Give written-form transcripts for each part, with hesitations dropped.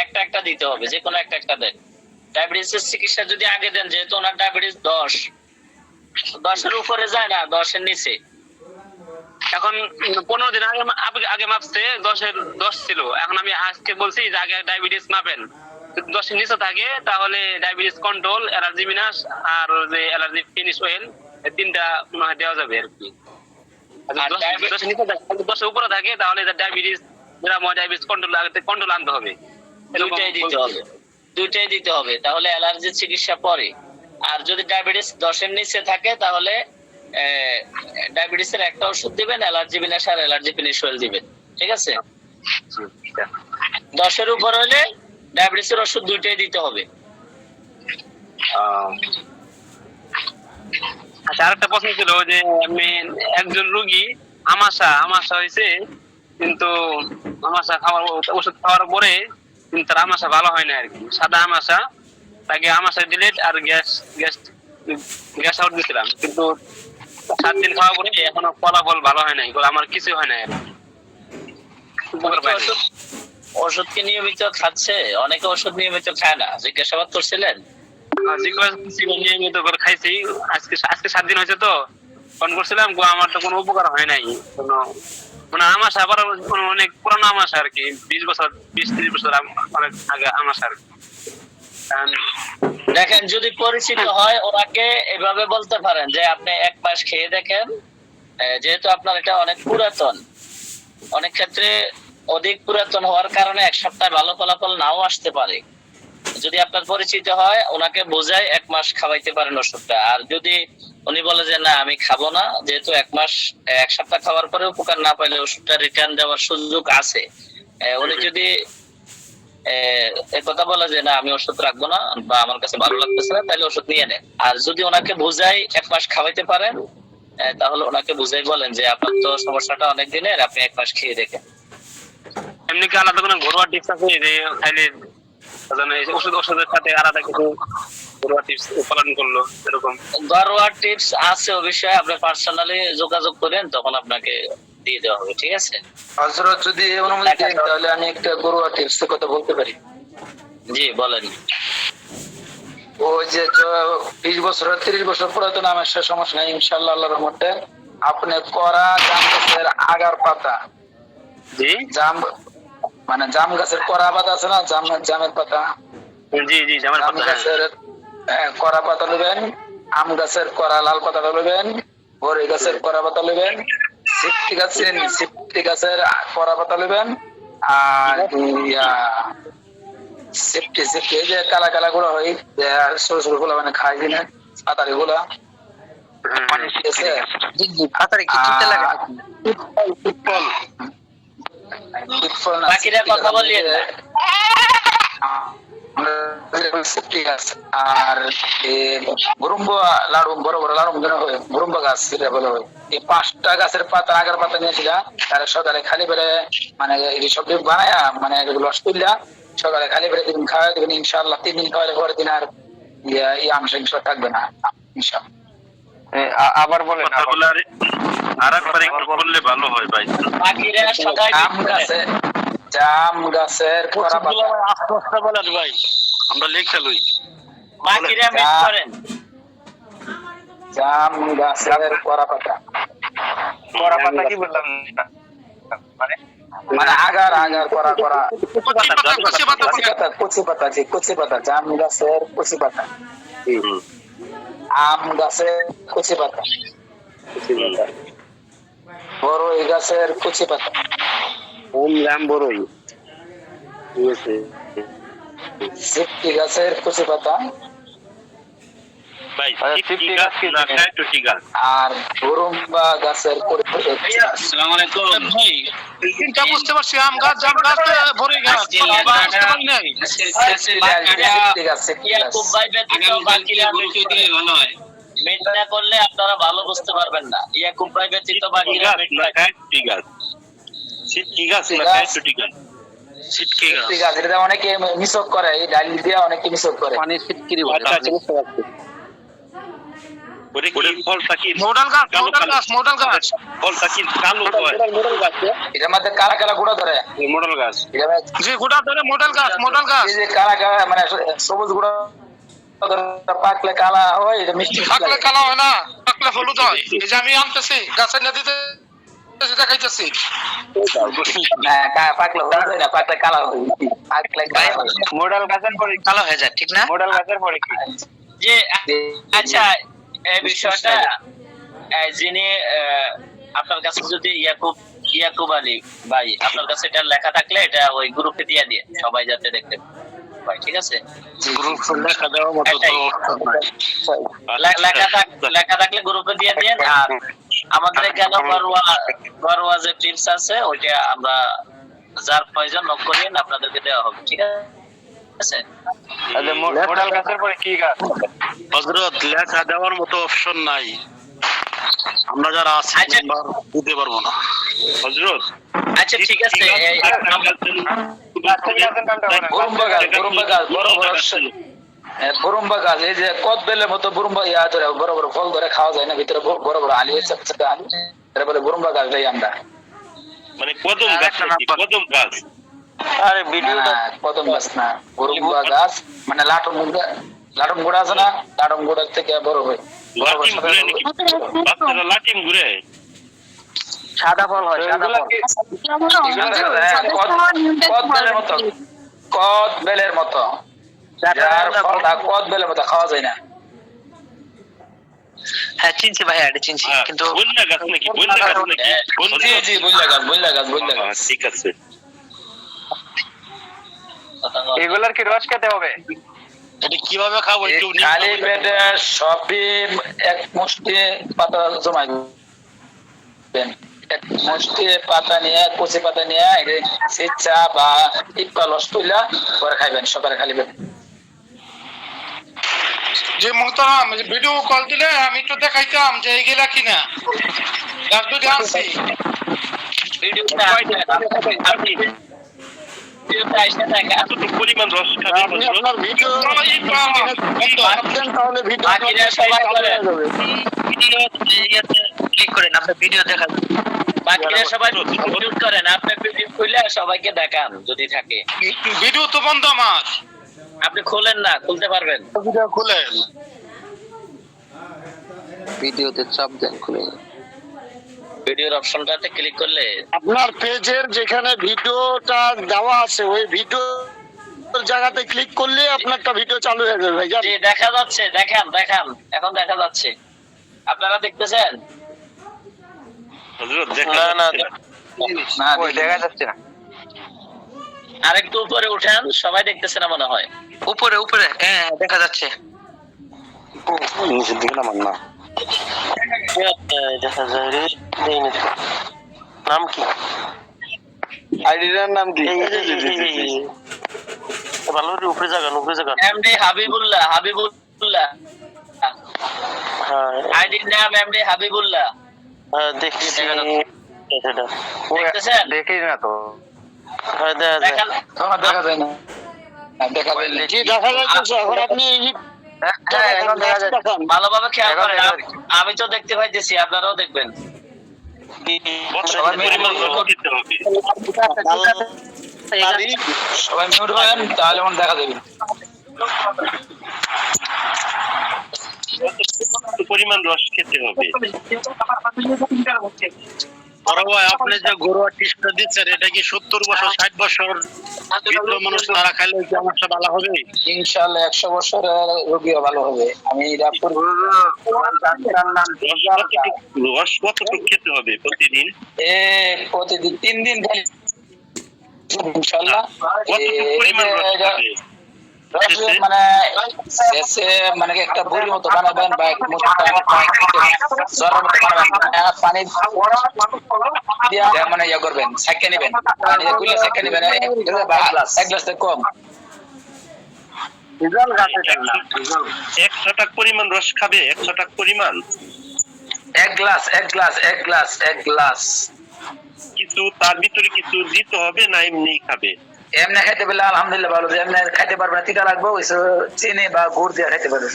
একটা একটা দিতে হবে, যে কোনো একটা একটা দেন। ডায়াবেটিসের চিকিৎসা যদি আগে দেন, যেহেতু ওনার ডায়াবেটিস 10 এর উপরে যায় না, 10 এর নিচে। এখন 15 দিন আগে আগে মাপছে 10 ছিল, এখন আমি আজকে বলছি যে আগে ডায়াবেটিস মাপেন, 10 এর নিচে থাকে তাহলে ডায়াবেটিস কন্ট্রোল, অ্যালার্জি বিনাশ আর যে অ্যালার্জি ফিনিশ অয়েল, এই তিনটা মনে হয় দেওয়া যাবে আর কি। আর 10 এর নিচে থাকে, 10 এর উপরে থাকে তাহলে ডায়াবেটিস ডায়াবেটিস কন্ট্রোল আনতে হবে। দুইটাই দিতে হবে, দুইটাই দিতে হবে, তাহলে অ্যালার্জির চিকিৎসা পরে। আর যদি ডায়াবেটিস 10 এর নিচে থাকে তাহলে ডায়াবেটিসের একটা ওষুধ দিবেন, অ্যালার্জি বিনাশ আর অ্যালার্জি ফিনিশ অয়েল দিবেন, ঠিক আছে? 10 এর উপর হলে ডায়াবেটিসের ওষুধ দুইটাই দিতে হবে। আচ্ছা, আরেকটা প্রশ্ন ছিল যে আমি একজন রোগী আমাশা হয়েছে, কিন্তু আমাশা খাওয়ার ওষুধ খাওয়ার পরে কিন্তু তার আমাশা ভালো হয় না আর কি, সাদা আমাশা, তাকে আমাশা দিলে আর গ্যাস আউট দিয়েছিলাম, কিন্তু 7 দিন খাওয়া পরে এখনো ফলাফল ভালো হয় নাই, আমার কিছু হয় না আর কি। উপকার পাই নাই। ওষুধ কি নিয়মিত খাচ্ছে? অনেকে ওষুধ নিয়মিত খায় না, জিজ্ঞাসাবাদ করছিলেন? নিয়মিত করে খাইছি, আজকে 7 দিন হয়েছে তো ফোন করছিলাম, আমার তো কোনো উপকার হয় নাই, কোনো মানে আমাশা আবার অনেক পুরানো আমাশা আর কি, 20-30 বছর অনেক আগে আমাশা আর কি। দেখেন, যদি পরিচিত হয় ওনাকে এভাবে বলতে পারেন যে আপনি 1 মাস খেয়ে দেখেন, যেহেতু আপনার এটা অনেক পুরাতন, অনেক ক্ষেত্রে অধিক পুরাতন হওয়ার কারণে 1 সপ্তাহে ভালো ফলাফল নাও আসতে পারে। যদি আপনার পরিচিত হয় ওনাকে বোঝায় 1 মাস খাওয়াইতে পারেন ওষুধটা। আর যদি উনি বলে যে না আমি খাবো না, যেহেতু 1 সপ্তাহ খাওয়ার পরে উপকার না পাইলে ওষুধটা রিটার্ন দেওয়ার সুযোগ আছে। উনি যদি কথা বলে যে না আমি ওষুধ রাখবো না বা আমার কাছে ভালো লাগতেছে না, তাহলে ওষুধ নিয়ে নেন। আর যদি ওনাকে বুঝাই 1 মাস খাওয়াইতে পারেন, তাহলে ওনাকে বুঝাই বলেন যে আপনার তো সমস্যাটা অনেক দিনের, আপনি 1 মাস খেয়ে দেখেন। এমনি কি আলাদা কোনো ঘরোয়া টিপস আছে যে খাইলে ওষুধের সাথে আলাদা কিছু ঘরোয়া টিপস পালন করলো এরকম? ঘরোয়া টিপস আছে অবশ্যই, আপনি পার্সোনালি যোগাযোগ করেন, তখন আপনাকে দিয়ে দেওয়া হবে, ঠিক আছে? হযরত যদি অনুমতি দেন তাহলে আমি একটা ঘরোয়া টিপস এর কথা বলতে পারি। জি বলেন। ওই যে 20 বছর 30 বছর পুরাতন আমার সমস্যা নাই ইনশাআল্লাহ, আল্লাহর রহমতে। আপনি করা জাম গাছের আগার পাতা, জি মানে জাম গাছের করা পাতা আছে না, জামের পাতা, জি জামার জাম পাতা, গাছের করা পাতা নেবেন, আম গাছের করা লাল পাতা নেবেন, বড়ই গাছের করা পাতা নেবেন, সিপ্টি গাছের করা পাতা নেবেন, আর সিপ্টি এই যে কালা কালা গুলো হয়, ছোট ছোট গুলা মানে খাই কিনা পাতারি গুলা, ঠিক আছে? বাকিরা কথা বলিয়ে না। আর গুরুম্বা লাড়ুম, বড় বড় লাড়ুম যেন হয়, গুরুম্বা গাছ যেটা বলা হয়, এই 5টা গাছের পাতা আগার পাতা নিয়েছিলাম, তার সকালে খালি পেরে মানে এই সব বানায়া মানে রস তুললা সকালে খালি পেরে দিন খাওয়া দেবেন ইনশাআল্লাহ। 3 দিন খাওয়ালে পরের দিন আর এই আমসিংস থাকবে না ইনশাআল্লাহ। আবার বলেন, আরেকবার একটু বললে ভালো হয় ভাই। বাকিরা সবাই জাম গাছের করা পাতা, আস্তে বলেন ভাই, আমরা লেখা লই। বাকিরা মিট করেন। জাম গাছের করা পাতা কি বললাম? মানে আগার করা কচি পাতা, জাম গাছের কচি পাতা, আম গাছের কচি পাতা, বড়ই গাছের কচি পাতা, বড়ই, সিপ্টি গাছের কচি পাতা, আর গুরুম্বা গাছের আসসালামু আলাইকুম ভাই। তিনটা বুঝতে পারছি, আম গাছ, জাম গাছ, বড়ই গাছ, বুঝতে পারি নাই। ইয়াকুব ভাই ব্যতীত বাকিরা মিট দিলে ভালো হয়। মিট না করলে আপনারা ভালো বুঝতে পারবেন না। ইয়াকুব ভাই ব্যতীত বাকিরা মিট অনেকে মিসক করে, এই ডাল দিয়ে অনেকে মিসক করে। ওরে কি ফলটা কি মডেল গাছ ফলটা কি কালো হয়? এটার মধ্যে কালা কালা গুঁড়া ধরে, মডেল গাছ। জি গোটা ধরে মডেল গাছ এই যে কালা কালা মানে সবুজ গুঁড়া ধরে পাকলে কালা হয়, এটা মিষ্টি পাকলে লাগে। কালো হয় না, পাকলে হলুদ হয়। এই যে আমি আনতেছি গাছের নদীতে দেখাইতেছি। না পাকলে হলুদ হয় না, পাকলে কালা হয়, পাকলে কালা হয়। মডেল গাছের পরে কালো হয়ে যায়, ঠিক না? মডেল গাছের পরে কি? যে আচ্ছা এই বিষয়টা যিনি আপনার কাছে যদি ইয়াকুব আলী ভাই আপনার কাছে এটা লেখা থাকলে এটা ওই গ্রুপে দিয়ে দিয়ে সবাই যাতে দেখতে পায়, ঠিক আছে? গ্রুপ লেখা দেওয়ার মতো তো অপশন নাই। লেখা থাকলে গ্রুপে দিয়ে দেন। আর আমাদের এখানে ঘরোয়া যে টিপস আছে ওইটা আমরা যার প্রয়োজন নক করিয়ে আপনাদেরকে দেওয়া হবে, ঠিক আছে? মডেল গাছের পরে কি গাছ? হযরত লেখা দেওয়ার মতো অপশন নাই, আমরা যারা আছি আচ্ছা। মেম্বার দিতে পারবো না। হযরত আচ্ছা ঠিক আছে। বুরুম্বা গাছ, বুরুম্বা গাছ, বড় বড় বুরুম্বা গাছ, এই যে কদ বেলের মতো বুরুম্বা ইয়া ধরে বড় বড় ফল ধরে খাওয়া যায় না, ভিতরে বড় বড় আলি ছোট ছোট আলি, এটা বলে বুরুম্বা গাছ দেই আমরা। মানে কদম গাছ নাকি? কদম গাছ। আরে ভিডিওটা না, কদম গাছ না, বুরুম্বা গাছ মানে লাটুম গুড়া আছে না, লাটুম গুড়ার থেকে বড় হয়। লাটিম ঘুরে নাকি? বাচ্চারা লাটিম ঘুরে। সাদা ফল হয়, সাদা ফল। কদ বেলের মতো, যার ফলটা কদ বেলের মতো খাওয়া যায় না। হ্যাঁ চিনছি ভাই, এটা চিনছি, কিন্তু বন্যা গাছ নাকি? বন্যা গাছ নাকি? জি জি, বুল্লা গাছ, বুল্লা গাছ, বুল্লা গাছ। ঠিক আছে। এগুলার কি রস খেতে হবে? এটা কিভাবে খাবো একটু খালি পেটে সবই এক মুষ্টি পাতা জমাইবেন, এক মুষ্টি পাতা নিয়ে, কচি পাতা নিয়ে চা বা ইপা লস তুইলা পরে খাইবেন সকালে খালি পেটে। যে মোহতারাম ভিডিও কল দিলে আমি একটু দেখাইতাম যে এইগুলা কিনা গাছ দুটি আনছি। এতটুকু পরিমাণ রস খাবে আপনি হযরত? আপনার ভিডিও বন্ধ রাখবেন, তাহলে ভিডিও বাকিরা সবাই করে। ক্লিক করেন, আপনার ভিডিও দেখা যাবে। বাকিরা সবাই মিউট করেন, আপনি ভিডিও খুলে সবাইকে দেখান যদি থাকে। ভিডিও তো বন্ধ আমার, আপনি খোলেন না, খুলতে পারবেন। ভিডিও খুলেন। ভিডিওতে চাপ দেন, খুলে যাবে। ভিডিওর অপশনটাতে ক্লিক করলে আপনার পেজের যেখানে ভিডিওটা দেওয়া আছে ওই ভিডিও জায়গাতে ক্লিক করলে আপনারটা ভিডিও চালু হয়ে যাবে ভাই। জি দেখা যাচ্ছে, দেখান এখন দেখা যাচ্ছে। আপনারা দেখতেছেন? হযরত দেখা যাচ্ছে না। না দেখা যাচ্ছে না। আরেকটু উপরে উঠান, সবাই দেখতেছে না মনে হয়। উপরে উপরে, হ্যাঁ দেখা যাচ্ছে। নিচের দিকে নামান না। দেখা যায় রে, নাম কি? আইডিটার নাম কি? ভালো করে উপরে জাগান, উপরে জাগান। এমডি হাবিবুল্লাহ। হ্যাঁ আইডির নাম এমডি হাবিবুল্লাহ। হ্যাঁ, দেখছি দেখা এটা। দেখতেছেন? দেখি না তো। হ্যাঁ দেখা যায়। দেখান। তখন দেখা যায় না, দেখা যায় না। জি দেখা যাচ্ছে। এখন আপনি হ্যাঁ এখন দেখা যায়। ভালোভাবে খেয়াল এখন করেন। দেখা যাচ্ছে। আমি তো দেখতে পাইতেছি, আপনারাও দেখবেন। সবার পরিমাণ রস দিতে হবে। সবাই মিউট হবেন, তাহলে মনে দেখা যাবে। কত পরিমাণ রস খেতে হবে? বড় ভাই আপনি যে ঘরোয়া টিপসটা দিচ্ছেন এটা কি 70 বছর 60 বছর বৃদ্ধ মানুষ তারা খাইলে কি সমস্যা ভালো হবে? ইনশাআল্লাহ 100 বছরের রোগীও ভালো হবে। আমি রস কতটুকু খেতে হবে প্রতিদিন? প্রতিদিন 3 দিন খালি ইনশাআল্লাহ। কতটুকু পরিমাণ রস খাবে? মানে শেষে মানে একটা বুড়ির মতো বানাবেন বা এক মুঠো জরের মতো বানাবেন, পানি দিয়া মানে ইয়া করবেন, সেকে নেবেন, পানি দিয়ে গুলে সেকে নেবেন, এক গ্লাস থেকে কম। 100 টাকা পরিমাণ রস খাবে? 100 টাকা পরিমাণ? এক গ্লাস। কিছু তার ভিতরে কিছু দিতে হবে না এমনি খাবে? এমনি খাইতে পারলে আলহামদুলিল্লাহ ভালো, যে এমনি খাইতে পারবে না, তিতা লাগবে, ওই চিনি বা গুড় দিয়ে খাইতে পারবে।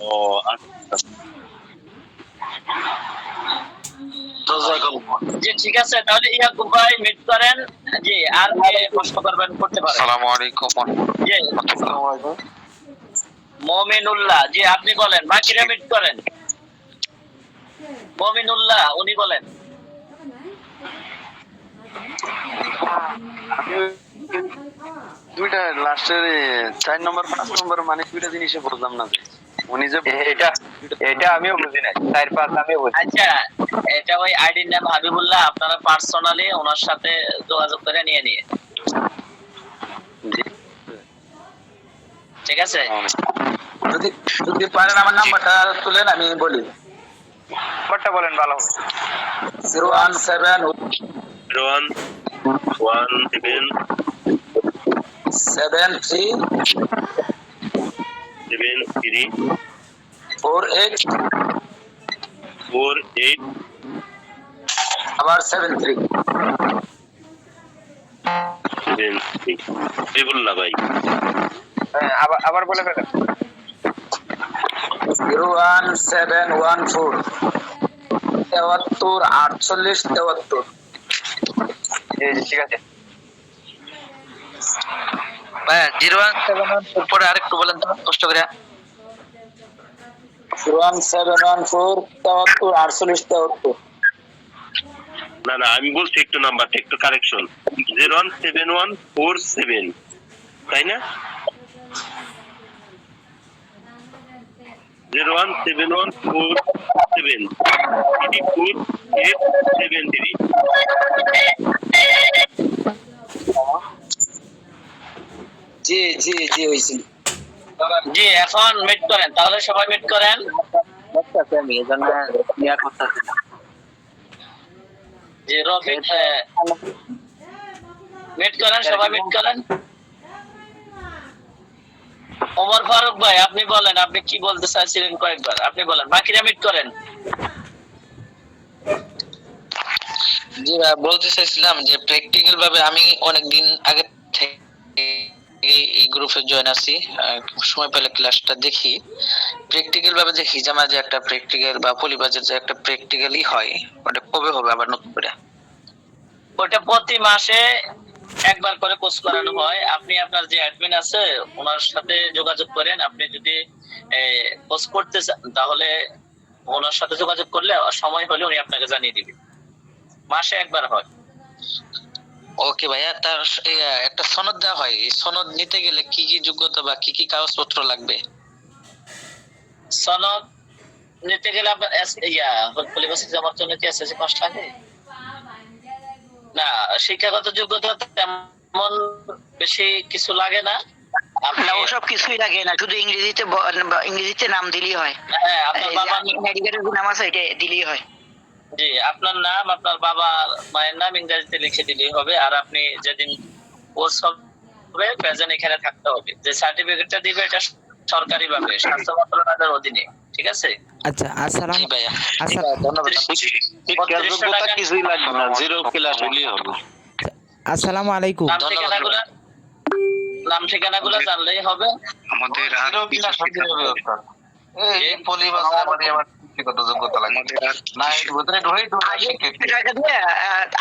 ও আচ্ছা। জি ঠিক আছে, তাহলে ইয়াকুব ভাই মিট করেন। জি আর কে প্রশ্ন করবেন করতে পারেন। আসসালামু আলাইকুম। জি মমিনুল্লাহ, জি আপনি বলেন। বাকিরা মিট করেন। মমিনুল্লাহ উনি বলেন। দুইটা লাস্টের 4 নম্বর 5 নম্বর মানে দুইটা জিনিসে বুঝলাম না উনি যে এটা আমিও বুঝি নাই, 4-5 আমিও বুঝি। আচ্ছা, এটা ওই আইডির নাম হাবিবুল্লাহ, আপনারা পার্সোনালি ওনার সাথে যোগাযোগ করে নিয়ে নিয়ে, ঠিক আছে? যদি যদি পারেন আমার নাম্বারটা তুলেন, আমি বলি। নাম্বারটা বলেন ভালো হবে। 017 01 17 73 73 48 48 আবার 73 বিবুল্লাহ ভাই। হ্যাঁ, আবার বলে ফেলেন। 01714 73 48 73। জি জি ঠিক আছে ভাইয়া। 017 পরে আরেকটু বলেন তো কষ্ট করে। 01714 73 48 73। না না, আমি বলছি একটু নাম্বারটা একটু কারেকশন। 017147, তাই না? 0171447 873। জি জি জি হইছে। জি এখন মিট করেন, তাহলে সবাই মিট করেন। আমি এজন্য ইয়া করতেছি জি রফিক মিট করেন, সবাই মিট করেন। ওমর ফারুক ভাই আপনি বলেন, আপনি কি বলতে চাইছিলেন কয়েকবার আপনি বলেন। বাকিরা মিট করেন। জি ভাই, বলতে চাইছিলাম যে প্র্যাকটিক্যাল ভাবে আমি অনেকদিন আগে থেকে এই গ্রুপে জয়েন আছি। সময় পেলে ক্লাসটা দেখি, প্র্যাকটিক্যাল ভাবে যে হিজামা যে একটা প্র্যাকটিক্যাল বা পলিবাজের যে একটা প্র্যাকটিক্যালই হয়, ওটা কবে হবে আবার নতুন করে? ওটা প্রতি মাসে একবার করে কোর্স করানো হয়। আপনি আপনার যে অ্যাডমিন আছে ওনার সাথে যোগাযোগ করেন। আপনি যদি কোর্স করতে চান তাহলে ওনার সাথে যোগাযোগ করলে সময় হলে উনি আপনাকে জানিয়ে দিবেন। মাসে একবার হয়। ওকে ভাইয়া, তার একটা সনদ দেওয়া হয়, এই সনদ নিতে গেলে কি কি যোগ্যতা বা কি কি কাগজপত্র লাগবে? সনদ নিতে গেলে আপনার পলিবাস জমার জন্য কি এসএসসি পাস লাগে? না, শিক্ষাগত যোগ্যতা তেমন বেশি কিছু লাগে না। না, ওসব কিছুই লাগে না, শুধু ইংরেজিতে নাম দিলেই হয়। হ্যাঁ, আপনার বাবা মেডিকেলের নাম আছে এটা দিলেই হয়। জি, আপনার নাম, আপনার বাবা মায়ের নাম ইংরেজিতে লিখে দিলেই হবে। আর আপনি যেদিন কোর্স হবে প্রেজেন্ট এখানে থাকতে হবে। যে সার্টিফিকেটটা দিবে এটা সরকারি ভাবে স্বাস্থ্য মন্ত্রণালয়ের অধীনে, ঠিক আছে? আচ্ছা আসসালাম ভাইয়া ধন্যবাদ। যোগ্যতা কিছুই লাগবে না, জিরো ক্লাস হলেই হবে। আসসালামু আলাইকুম। নাম ঠিকানাগুলো জানলেই হবে। আমাদের আর কিছু এই পলিবাজের মানে আমার ব্যক্তিগত যোগ্যতা লাগবে না, এর ভিতরে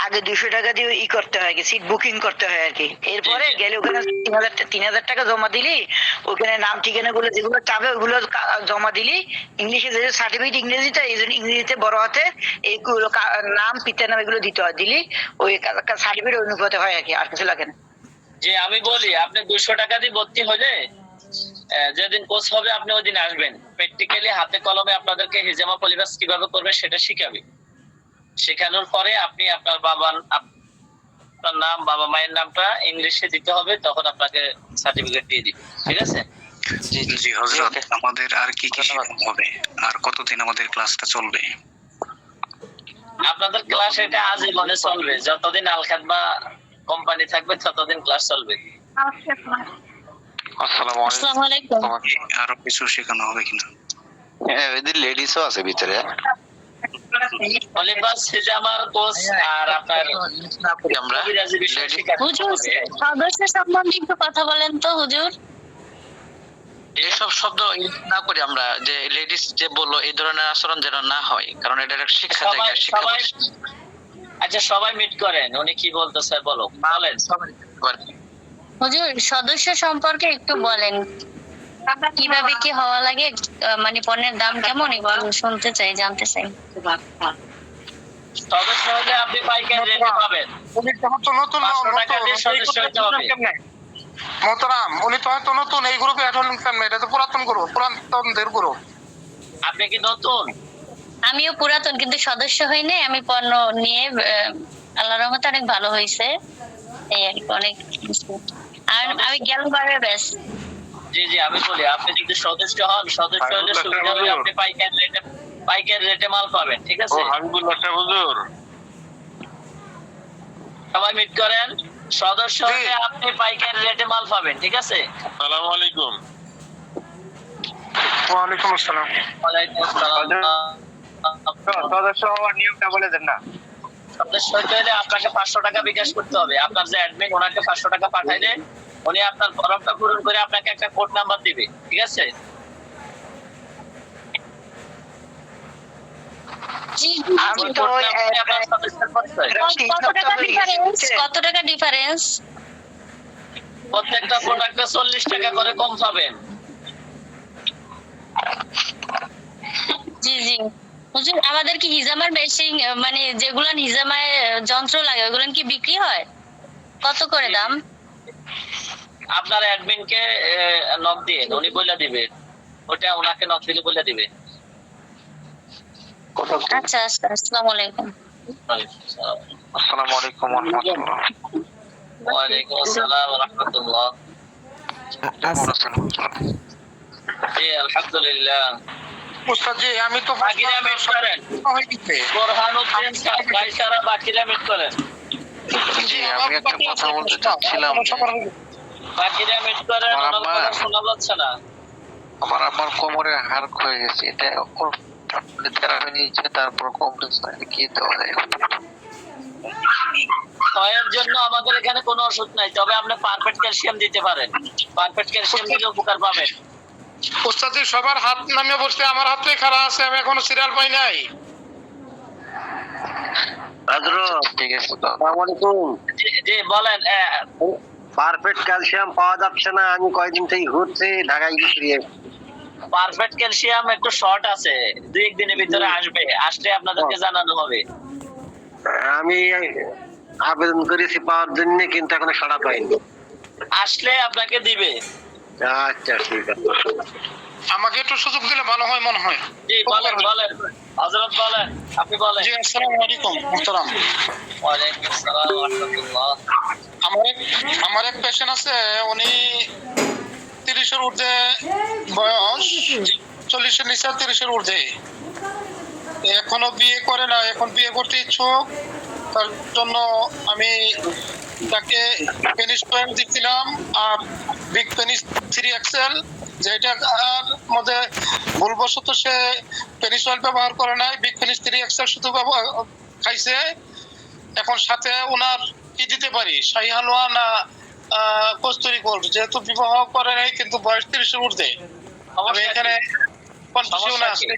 আগে 200 টাকা দিয়ে ই করতে হয়, সিট বুকিং করতে হয় আর কি। এরপরে গেলে ওখানে 3000 টাকা জমা দিলি, ওখানে নাম ঠিকানা গুলো যেগুলো চাবে ওগুলো জমা দিলি। ইংলিশে যে সার্টিফিকেট ইংরেজিতে, এই জন্য ইংরেজিতে বড় হাতে এইগুলো নাম পিতার নাম এগুলো দিতে হয়, দিলি ওই সার্টিফিকেট অনুপাতে হয় আর কি, আর কিছু লাগে না। যে আমি বলি আপনি 200 টাকা দিয়ে ভর্তি হলে যেদিন কোর্স হবে আপনি ওই দিন আসবেন। প্র্যাকটিক্যালি হাতে কলমে আপনাদেরকে হিজামা পলিবাস কিভাবে করবে সেটা শিখাবে। শেখানোর পরে আপনি আপনার আপনার নাম, বাবা মায়ের নামটা ইংলিশে দিতে হবে, তখন আপনাকে সার্টিফিকেট দিয়ে দিবে, ঠিক আছে? জি হযরত, আমাদের আর কি কি শেখানো হবে আর কতদিন আমাদের ক্লাসটা চলবে? আপনাদের ক্লাস এটা আজীবনে চলবে, যতদিন আল খাদমা কোম্পানি থাকবে ততদিন ক্লাস চলবে। আসসালামু আলাইকুম। তোমাকে আরো কিছু শেখানো হবে কিনা? হ্যাঁ, এদের লেডিসও আছে ভিতরে। পলিবাস হিজামার কোর্স আর আপনার আমরা কবিরাজি বিষয় শেখানো হুজুর হবে। সদস্য সম্বন্ধে একটু কথা বলেন তো হুজুর। এসব শব্দ ইউজ না করি আমরা, যে লেডিস যে বললো এই ধরনের আচরণ যেন না হয়, কারণ এটা একটা শিক্ষা সবাই জায়গা, শিক্ষা সবাই প্রতিষ্ঠান। আচ্ছা সবাই মিট করেন, উনি কি বলতেছে বলো, বলেন। হুজুর সদস্য সম্পর্কে একটু বলেন, কিভাবে কি হওয়া লাগে, মানে পণ্যের দাম কেমন একটু শুনতে চাই, জানতে চাই। সদস্য হলে আপনি পাইকারি রেটে পাবেন। উনি তো হয়তো নতুন 500 টাকা দিয়ে সদস্য হতে হবে। মোহতারাম, উনি তো হয়তো নতুন এই গ্রুপে অ্যাড হলেন কেন? এটা তো পুরাতন গ্রুপ, পুরাতনদের গ্রুপ। আপনি কি নতুন? আমিও পুরাতন, কিন্তু সদস্য হই নাই। আমি পণ্য নিয়ে আল্লাহর রহমতে অনেক ভালো হয়েছে, এই আর কি, অনেক কিছু। আর আমি গেল বারে ব্যাস। জি জি, আমি বলি আপনি যদি সদস্য হন, সদস্য হলে সুবিধা হলে আপনি পাইকারি রেটে মাল পাবেন, ঠিক ও আছে? হাবিবুল্লাহ সাহেব হুজুর, সবাই মিট করেন, সদস্য হলে আপনি পাইকারি রেটে মাল পাবেন, ঠিক আছে? আসসালামু আলাইকুম। ওয়ালাইকুম আসসালাম। ওয়ালাইকুম আসসালাম। সদস্য হওয়ার নিয়মটা বলে দেন না। সদস্য হতে হলে আপনাকে 500 টাকা বিকাশ করতে হবে। আপনার যে অ্যাডমিন ওনাকে 500 টাকা পাঠাইলে উনি আপনার ফর্মটা পূরণ করে আপনাকে একটা কোড নাম্বার দিবে, ঠিক আছে? আমি ওই তো কোড নাম্বারে আপনার সদস্যের পরিচয়। কত টাকা ডিফারেন্স? প্রত্যেকটা প্রোডাক্টে 40 টাকা করে কম পাবেন। জি জি হুজুর, আমাদের কি হিজামার মেশিন, মানে যেগুলা হিজামায় যন্ত্র লাগে ওগুলো কি বিক্রি হয়? কত করে দাম? আপনার অ্যাডমিনকে নক দিয়ে উনি বলে দিবে, ওটা ওনাকে নক দিলে বলে দিবে। আচ্ছা আচ্ছা, আসসালামু আলাইকুম। আসসালামু আলাইকুম ওয়া রাহমাতুল্লাহ। ওয়ালাইকুম আসসালাম ওয়া রাহমাতুল্লাহ। জি আলহামদুলিল্লাহ। উস্তাদ জি, আমি তো বাকিরা মিট করেন, বোরহানুদ্দিন ভাইসারা বাকিরা মিট করেন, জি, আমি একটা কথা বলতে চাচ্ছিলাম যে বাকিরা মিট করেন। আমার ওনার কথা শোনা যাচ্ছে না। আমার কোমরে হাড় ক্ষয়ে গেছে, এটা থেরাপি নিয়েছে, তারপর কমপ্লেক্স কি দেওয়া যায়? ক্ষয়ের জন্য আমাদের এখানে কোনো ওষুধ নাই, তবে আপনি পারফেক্ট ক্যালসিয়াম দিতে পারেন। পারফেক্ট ক্যালসিয়াম দিলে উপকার পাবেন। উস্তাদ জি, সবার হাত নামিয়ে বসতে আমার হাতে খারাপ আছে, আমি এখনো সিরিয়াল পাই নাই। হযরত ঠিক আছে, আসসালামু আলাইকুম। জি জি বলেন। পারফেক্ট ক্যালসিয়াম পাওয়া যাচ্ছে না, আমি কয়েকদিন থেকে ঘুরছি, ঢাকায় গেছি। পারফেক্ট ক্যালসিয়াম একটু শর্ট আছে, 2-1 দিনের ভিতরে আসবে, আসলে আপনাদেরকে জানানো হবে। আমি আবেদন করেছি পাওয়ার জন্য, কিন্তু এখনো সাড়া পাইনি। আসলে আপনাকে দিবে। আচ্ছা ঠিক আছে। আমাকে একটু সুযোগ দিলে ভালো হয় মনে হয়। জি বলেন বলেন হযরত, বলেন, আপনি বলেন। জি, আসসালামু আলাইকুম মুহতারাম। ওয়ালাইকুম আসসালাম ওয়া রাহমাতুল্লাহ। আমার এক পেশেন্ট আছে, উনি 30-এর ঊর্ধ্বে বয়স, 40-এর নিচে, 30-এর ঊর্ধ্বে। এখনো বিয়ে করে না, এখন বিয়ে করতে ইচ্ছুক। তার জন্য আমি তাকে পেনিস পয়েন্ট দিচ্ছিলাম আর বিগ পেনিস 3XL, যেটার মধ্যে ভুলবশত সে পেনিস অয়েল ব্যবহার করে নাই, বিগ পেনিস 3XL শুধু ব্যবহার খাইছে। এখন সাথে ওনার কি দিতে পারি, শাহী হালুয়া না কস্তুরি গোল্ড? যেহেতু বিবাহ করে নাই কিন্তু বয়স 30-এর ঊর্ধ্বে, আমি এখানে কনফিউশন আছে।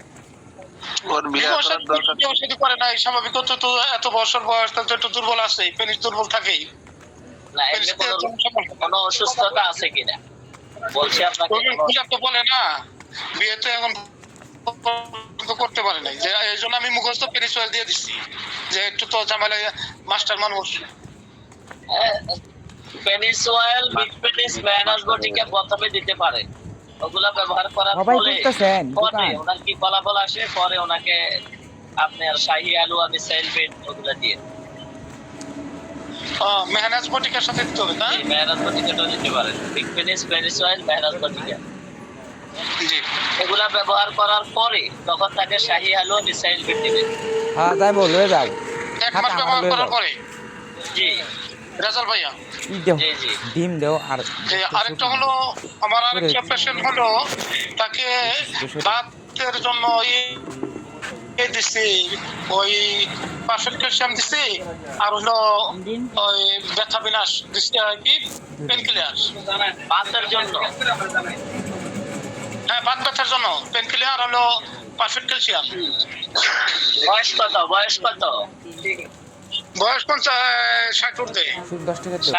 শুধু করে নাই, স্বাভাবিক তো এত বছর বয়স, তার তো একটু দুর্বল আছে, পেনিস দুর্বল থাকেই। না, এমনি কোনো অসুস্থতা আছে কিনা বলছি আপনাকে। তো বলে না, বিয়ে তো এখন করতে পারে নাই, যে এই জন্য আমি মুখস্থ পেনিস অয়েল দিয়ে দিচ্ছি, যে একটু তো ঝামেলা, মাস্টার মানুষ। পেনিস অয়েল, বিগ পেনিস, ম্যানাস বটিকে প্রথমে দিতে পারে। ওগুলা ব্যবহার করার সবাই ফলে বুঝতেছেন, পরে ওনার কি ফলাফল আসে, পরে ওনাকে আপনার শাহী হালুয়া, মিসাইল বেড ওগুলা দিয়ে মেহনাজ বটিকার সাথে দিতে হবে, তাই? ম্যানাস বটিকাটা দিতে পারেন। বিগ পেনিস, পেনিস অয়েল, ম্যানাস বটিকা জি, এগুলা ব্যবহার করার পরে তখন তাকে শাহী হালুয়া, মিসাইল বেড দিবেন। হ্যাঁ যাই বল, হয়ে যাও। 1 মাস ব্যবহার করার পরে। জি রেজাল ভাইয়া, ই দেও, জি জি ডিম দেও। আর যে আরেকটা হলো, আমার আরেকটা পেশেন্ট হলো, তাকে দাঁতের জন্য দিচ্ছি ওই পারফেক্ট ক্যালসিয়াম দিচ্ছি, আর হলো ওই ব্যথা বিনাশ দিচ্ছি, আর কি পেন কিলার। বাতের জন্য হ্যাঁ, বাত ব্যথার জন্য পেন কিলার হলো পারফেক্ট ক্যালসিয়াম। বয়স কত? বয়স কত? বয়স 60 ঊর্ধ্বে। ওষুধ 10 টাকা তো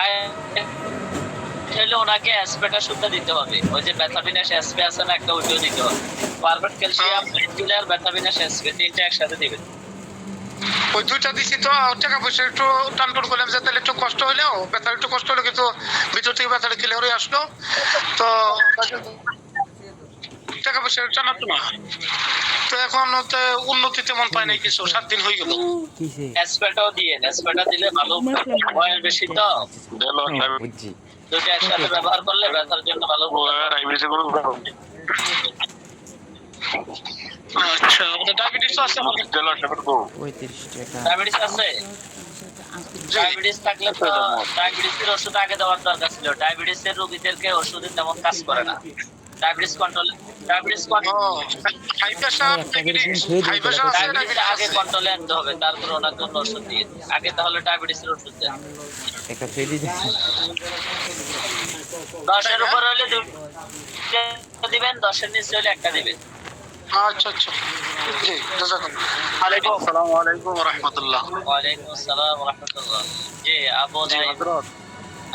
তাহলে ওনাকে অ্যাসপেটা সুদ্ধা দিতে হবে। ওই যে ব্যথাবিনাশ অ্যাসপে আছে না একটা, ওইটাও দিতে হবে। পারফেক্ট ক্যালসিয়াম, পেনকিলার, ব্যথাবিনাশ অ্যাসপে তিনটা একসাথে দিবেন। ওই দুইটা দিছি তো, টাকা পয়সা একটু টানটুন করলাম যে তাহলে একটু কষ্ট হলেও, ব্যথার একটু কষ্ট হলো, কিন্তু ভিতর থেকে ব্যথাটা ক্লিয়ার হয়ে আসলো। তো টাকা পয়সা টানাতো না, তো এখন তো উন্নতি তেমন পাই নাই কিছু। 7 দিন হয়ে গেল। কিসে অ্যাসপেটাও দিয়ে, অ্যাসপেটা দিলে ভালো। বয়স বেশি তো, বুঝছি দুটো একসাথে ব্যবহার করলে ব্যথার জন্য ভালো। আচ্ছা, আমাদের ডায়াবেটিস আছে আমাদের। 35 টাকা ডায়াবেটিস আছে? ডায়াবেটিস থাকলে তো ডায়াবেটিসের ওষুধ আগে দেওয়ার দরকার ছিল। ডায়াবেটিসের রোগীদেরকে ওষুধে তেমন কাজ করে না। Diabetes control, high pressure, high pressure আছে, ডায়াবেটিস আগে কন্ট্রোলে আনতে হবে, তারপর ওনার জন্য ওষুধ দিয়ে দিন। আগে তাহলে ডায়াবেটিসের ওষুধ দেন। একটা ফেরি দিন 10-এর উপর হলে 2 দিবেন, 10-এর নিচে হলে 1টা দিবেন। আচ্ছা আচ্ছা, জি জাযাকাল্লাহ। আসসালামু আলাইকুম ওয়া রাহমাতুল্লাহ। ওয়ালাইকুম আসসালাম ওয়া রাহমাতুল্লাহ। জি আবু নাইম,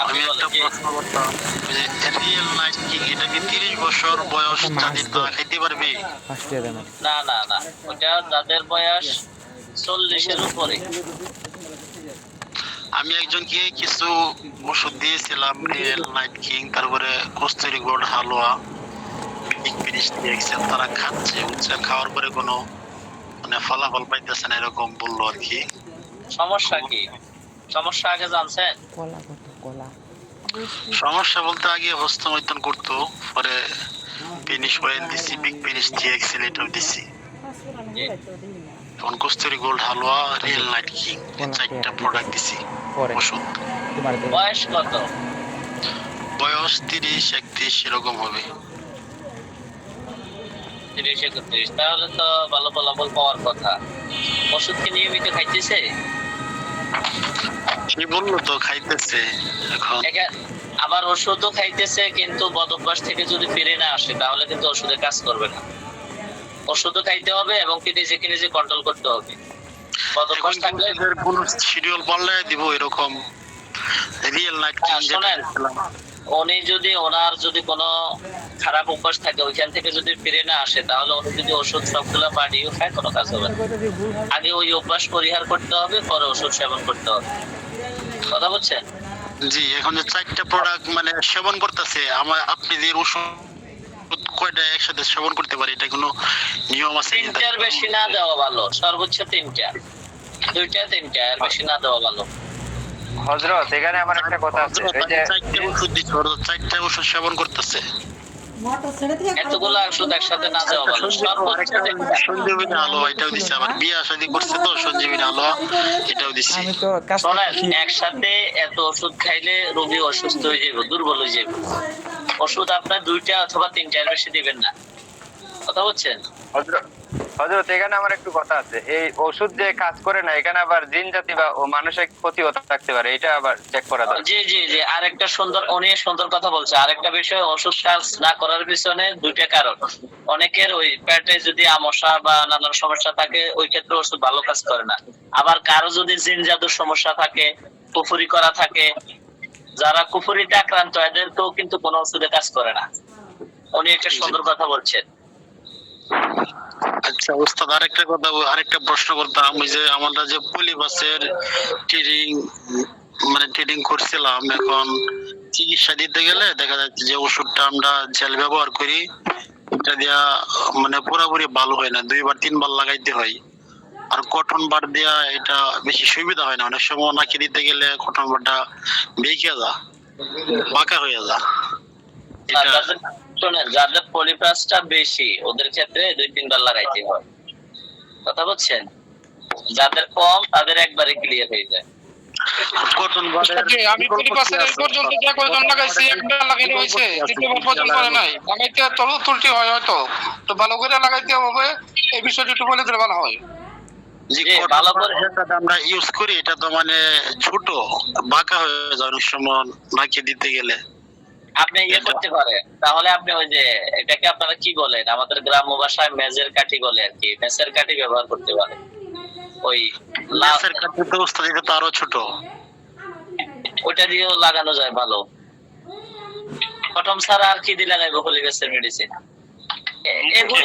আমি একটা প্রশ্ন করতাম যে রিয়েল নাইট কিং এটা কি 30 বছর বয়স যাদের তারা খেতে পারবে? 5 টাকা দেন না না না, ওটা যাদের বয়স 40-এর উপরে। আমি একজনকে কিছু ওষুধ দিয়েছিলাম, রিয়েল নাইট কিং, তারপরে কস্তুরি গোল্ড হালুয়া, বিগ ফিনিশ দিয়েছেন, তারা খাচ্ছে, বুঝছেন, খাওয়ার পরে কোনো মানে ফলাফল পাইতেছে না এরকম বললো আর কি। সমস্যা কি? সমস্যা আগে জানছেন? কলা কত কলা সমস্যা বলতে আগে হস্তমৈথুন করতো, পরে ফিনিশ অয়েল দিছি, বিগ ফিনিশ দিয়েছিল, এটাও দিছি। এখন কস্তুরি গোল্ড হালুয়া, রিয়েল নাইট কিং, এই 4টা প্রোডাক্ট দিছি পরে ওষুধ। তোমার দেব বয়স কত? বয়স 30-31 এরকম হবে। 30-31, তাহলে তো ভালো ফলাফল পাওয়ার কথা। ওষুধ কি নিয়মিত খাইতেছে? সে বললো তো খাইতেছে এখন। আবার ওষুধও খাইতেছে, কিন্তু বদ অভ্যাস থেকে যদি ফিরে না আসে তাহলে কিন্তু ওষুধে কাজ করবে না। ওষুধও খাইতে হবে এবং কি নিজেকে নিজে কন্ট্রোল করতে হবে। বদ অভ্যাস থাকলে কোন শিডিউল বললে দিব এরকম রিয়েল নাইট কিং। শোনেন, উনি যদি ওনার যদি কোনো খারাপ অভ্যাস থাকে ওইখান থেকে যদি ফিরে না আসে, তাহলে উনি যদি ওষুধ সবগুলো বাড়িয়েও খায় কোনো কাজ হবে না। আগে ওই অভ্যাস পরিহার করতে হবে, পরে ওষুধ সেবন করতে হবে। কথা বলছেন? জি, এখন যে 4টা প্রোডাক্ট মানে সেবন করতেছে, আমার আপনি যে ওষুধ কয়টা একসাথে সেবন করতে পারি এটা কোনো নিয়ম আছে? 3টার বেশি না দেওয়া ভালো, সর্বোচ্চ 3টা, 2টা 3টা, এর বেশি না দেওয়া ভালো। হযরত এখানে আমার একটা কথা আছে, এই যে 4টা ওষুধ দিচ্ছে, 4টা ওষুধ সেবন করতেছে, এতগুলো ওষুধ একসাথে না দেওয়া ভালো। সর্বোচ্চ সঞ্জীবনী আলো এটাও দিচ্ছে, আবার বিয়ে শাদী করছে তো সঞ্জীবনী আলো এটাও দিচ্ছে। আমি তো কাজ শোনেন, একসাথে এত ওষুধ খাইলে রোগী অসুস্থ হয়ে যাবে, দুর্বল হয়ে যাবে। ওষুধ আপনার 2টা অথবা 3টার বেশি দিবেন না। কথা বলছেন? হযরত এখানে আমার একটু কথা আছে, এই ওষুধ যে কাজ করে না, এখানে আবার জিন জাতি বা মানসিক ক্ষতি হতে থাকতে পারে, এটা আবার চেক করা দরকার। জি জি জি, আরেকটা উনি সুন্দর কথা বলছে। আরেকটা বিষয়, ওষুধ কাজ না করার পিছনে 2টা কারণ। অনেকের ওই পেটে যদি আমশা বা নানান সমস্যা থাকে, ওই ক্ষেত্রে ওষুধ ভালো কাজ করে না। আবার কারো যদি জিন জাদুর সমস্যা থাকে, কুফরি করা থাকে, যারা কুফরিতে আক্রান্ত এদেরকেও কিন্তু কোনো ওষুধে কাজ করে না। উনি একটা সুন্দর কথা বলছেন। আচ্ছা ওস্তাদ, আরেকটা প্রশ্ন করতাম, ওই যে আমরা যে পলিবাসের ট্রেডিং করছিলাম, এখন চিকিৎসা দিতে গেলে দেখা যাচ্ছে যে ওষুধটা আমরা জেল ব্যবহার করি, এটা দিয়া মানে পুরোপুরি ভালো হয় না, 2-3 বার লাগাইতে হয়। আর কটন বার দেয়া এটা বেশি সুবিধা হয় না, অনেক সময় নাকি দিতে গেলে কটন বারটা বেঁকে যা, বাঁকা হয়ে যা। শোনেন, যাদের পলিপ্লাসটা বেশি ওদের ক্ষেত্রে 2-3 বার লাগাইতে হয়। কথা বলছেন? যাদের কম তাদের একবারে ক্লিয়ার হয়ে যায়। আমি পরিপাসের এই পর্যন্ত যে কয়জন লাগাইছি, একটা লাগাইলে হইছে, দ্বিতীয়বার পর্যন্ত করে নাই। লাগাইতে তরু তুলটি হয় হয়তো, তো ভালো করে লাগাইতে হবে। এই বিষয়টা একটু বলে দিলে ভালো হয়। যে ভালো করে আমরা ইউজ করি, এটা তো মানে ছোট বাঁকা হয়ে যায় অনেক সময় নাকি দিতে গেলে। আপনি ইয়ে করতে পারেন, তাহলে আপনি ওই যে এটাকে আপনারা কি বলেন, আমাদের গ্রাম্য ভাষায় মেজের কাঠি বলে আর কি, মেসের কাঠি ব্যবহার করতে পারেন। ওই লাসের কাছে তো ওস্তাদ এটা তো আরো ছোট, ওটা দিয়েও লাগানো যায় ভালো। প্রথম ছাড়া আর কি দিলে লাগাইবো পলিগাছের মেডিসিন?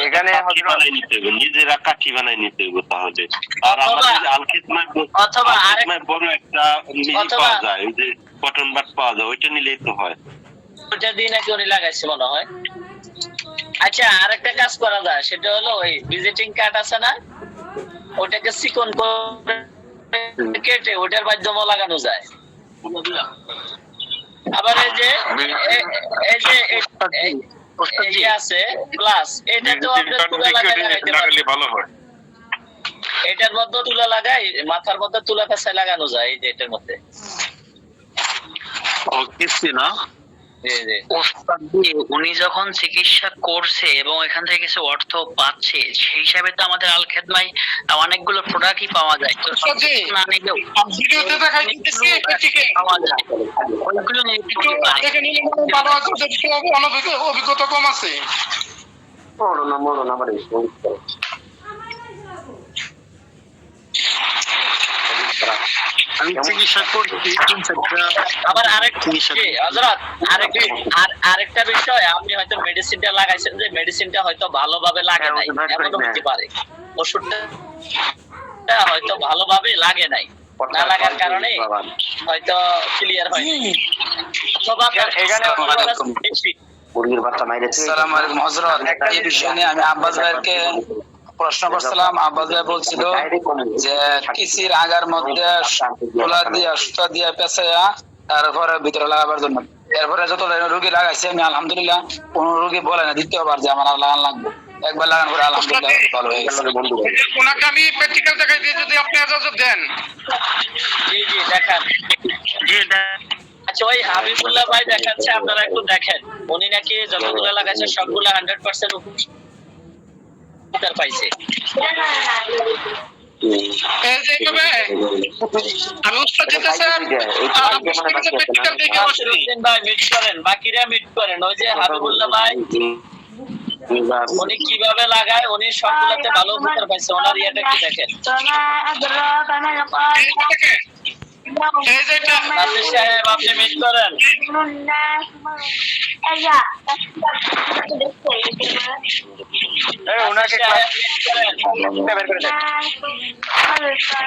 এখানে কাঠি বানাই নিতে হবে, নিজেরা কাঠি বানাই নিতে হবে তাহলে। আর আমাদের আলকিতমায় অথবা বড় একটা পাওয়া যায়, ওই যে কটন বাট পাওয়া যায়, ওইটা নিলেই তো হয়। ওটা দিয়ে নাকি উনি লাগাইছে মনে হয়। আচ্ছা, আরেকটা কাজ করা যায়, সেটা হলো ওই ভিজিটিং কার্ড আছে না, ওটাকে চিকন করে কেটে ওটার মাধ্যমে লাগানো যায়। আবার এই যে এই আছে প্লাস, এটা তো আপনার তুলা লাগাইতে ভালো হয়। এটার মধ্যে তুলা লাগাই, মাথার মধ্যে তুলা পেঁচায় লাগানো যায়, এই যে এটার মধ্যে। ও কিসি না ওস্তাদ উনি যখন চিকিৎসা করছে এবং এখান থেকে কিছু অর্থ পাচ্ছে, সেই হিসাবে তো আমাদের আল খেদমায় অনেকগুলো প্রোডাক্টই পাওয়া যায়, তো না নিলেও ভিডিওতে দেখাই দিতেছি পাওয়া যায়, ওইগুলো নিয়ে ভালো আছে, অভিজ্ঞতা কম আছে। আমি চিকিৎসা করছি আবার আরেকটা বিষয়, আপনি হয়তো মেডিসিনটা লাগাইছেন, যে মেডিসিনটা হয়তো ভালোভাবে লাগে নাই, এমনও হতে পারে ওষুধটা হয়তো ভালোভাবে লাগে নাই, না লাগার কারণে হয়তো ক্লিয়ার হয়নি। অথবা আসসালামু আলাইকুম হযরত, এই বিষয় নিয়ে আমি আব্বাস ভাইকে প্রশ্ন করছিলাম। আব্বাস ভাই বলছিল যে কিসির আগার মধ্যে তুলা দিয়ে সুতা দিয়ে পেঁচাইয়া তারপরে ভিতরে লাগাবার জন্য। এরপরে যত রোগী লাগাইছে আমি আলহামদুলিল্লাহ কোন রোগী বলে না দ্বিতীয়বার যে আমার লাগান লাগবে, একবার লাগান করে আলহামদুলিল্লাহ ভালো হয়ে গেছে। ওনাকে আমি প্র্যাকটিক্যাল দেখাই দিয়ে যদি আপনি ইজাজত দেন। জি জি দেখান। আচ্ছা, ওই হাবিবুল্লাহ ভাই দেখাচ্ছে, আপনারা একটু দেখেন, উনি নাকি যতগুলো লাগাইছে সবগুলো 100% উপকার পাইছে। আমি উস্তাদ দিতে স্যার, প্র্যাকটিক্যাল দেখে বসছি। ভাই মিট করেন, বাকিরা মিট করেন। ওই যে হাবিবুল্লাহ ভাই উনি কিভাবে লাগায়, উনি সবগুলোতে ভালো উপকার পাইছে, ওনার ইয়েটা কি দেখেন। নাসির সাহেব আপনি মিট করেন।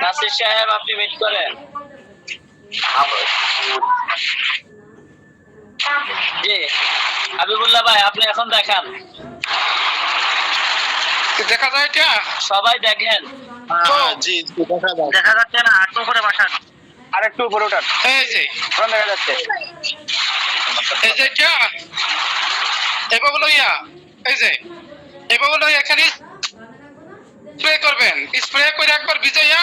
নাসির সাহেব আপনি মিট করেন। জি হাবিবুল্লাহ ভাই আপনি এখন দেখান, দেখা যায় এটা সবাই দেখেন। জি দেখা যাচ্ছে না, আটকে করে বাসান, আর একটু উপরে ওঠান, এই যে এখন দেখা যাচ্ছে। এই যে এটা এভাবে লইয়া, এই যে এভাবে লইয়া এখানে স্প্রে করবেন, স্প্রে করে একবার ভিজাইয়া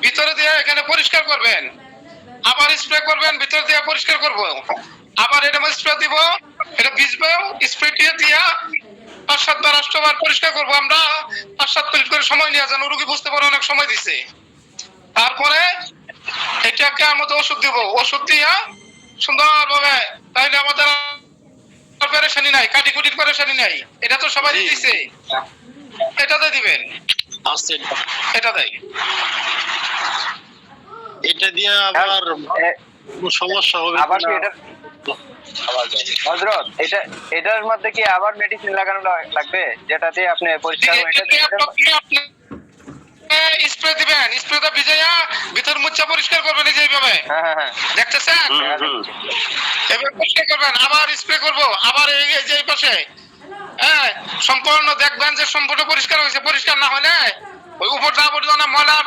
ভিতরে দিয়ে এখানে পরিষ্কার করবেন, আবার স্প্রে করবেন, ভিতরে দিয়ে পরিষ্কার করব, আবার এটা স্প্রে দিব, এটা ভিজবে, স্প্রে দিয়া 5-7 বার 8 বার পরিষ্কার করবো আমরা। 5-7 মিনিট করে সময় নিয়ে যেন রোগী বুঝতে পারে অনেক সময় দিছে। তারপরে এটাকে আমাদের ওষুধ দিব, ওষুধ দিয়া সুন্দরভাবে, তাইলে আমাদের পেরেশানি নাই, কাটিকুটির পেরেশানি নাই। এটা তো সবাই দিছে, এটাতে দিবেন, এটা দেয়, এটা দিয়ে আবার সমস্যা হবে আবার কি এটা হযরত, এটার মধ্যে কি আবার মেডিসিন লাগানো লাগবে, যেটাতে আপনি পরিষ্কার স্প্রে দিবেন, স্প্রেটা ভিজাইয়া ভিতর মুচ্ছা পরিষ্কার করবেন, এই যে এইভাবে দেখতেছেন, এবার পরিষ্কার করবেন, আবার স্প্রে করব, আবার এই যে এই পাশে, হ্যাঁ সম্পূর্ণ দেখবেন যে সম্পূর্ণ পরিষ্কার হয়েছে। পরিষ্কার না হলে ওই উপরটা আবর্জনা ময়লার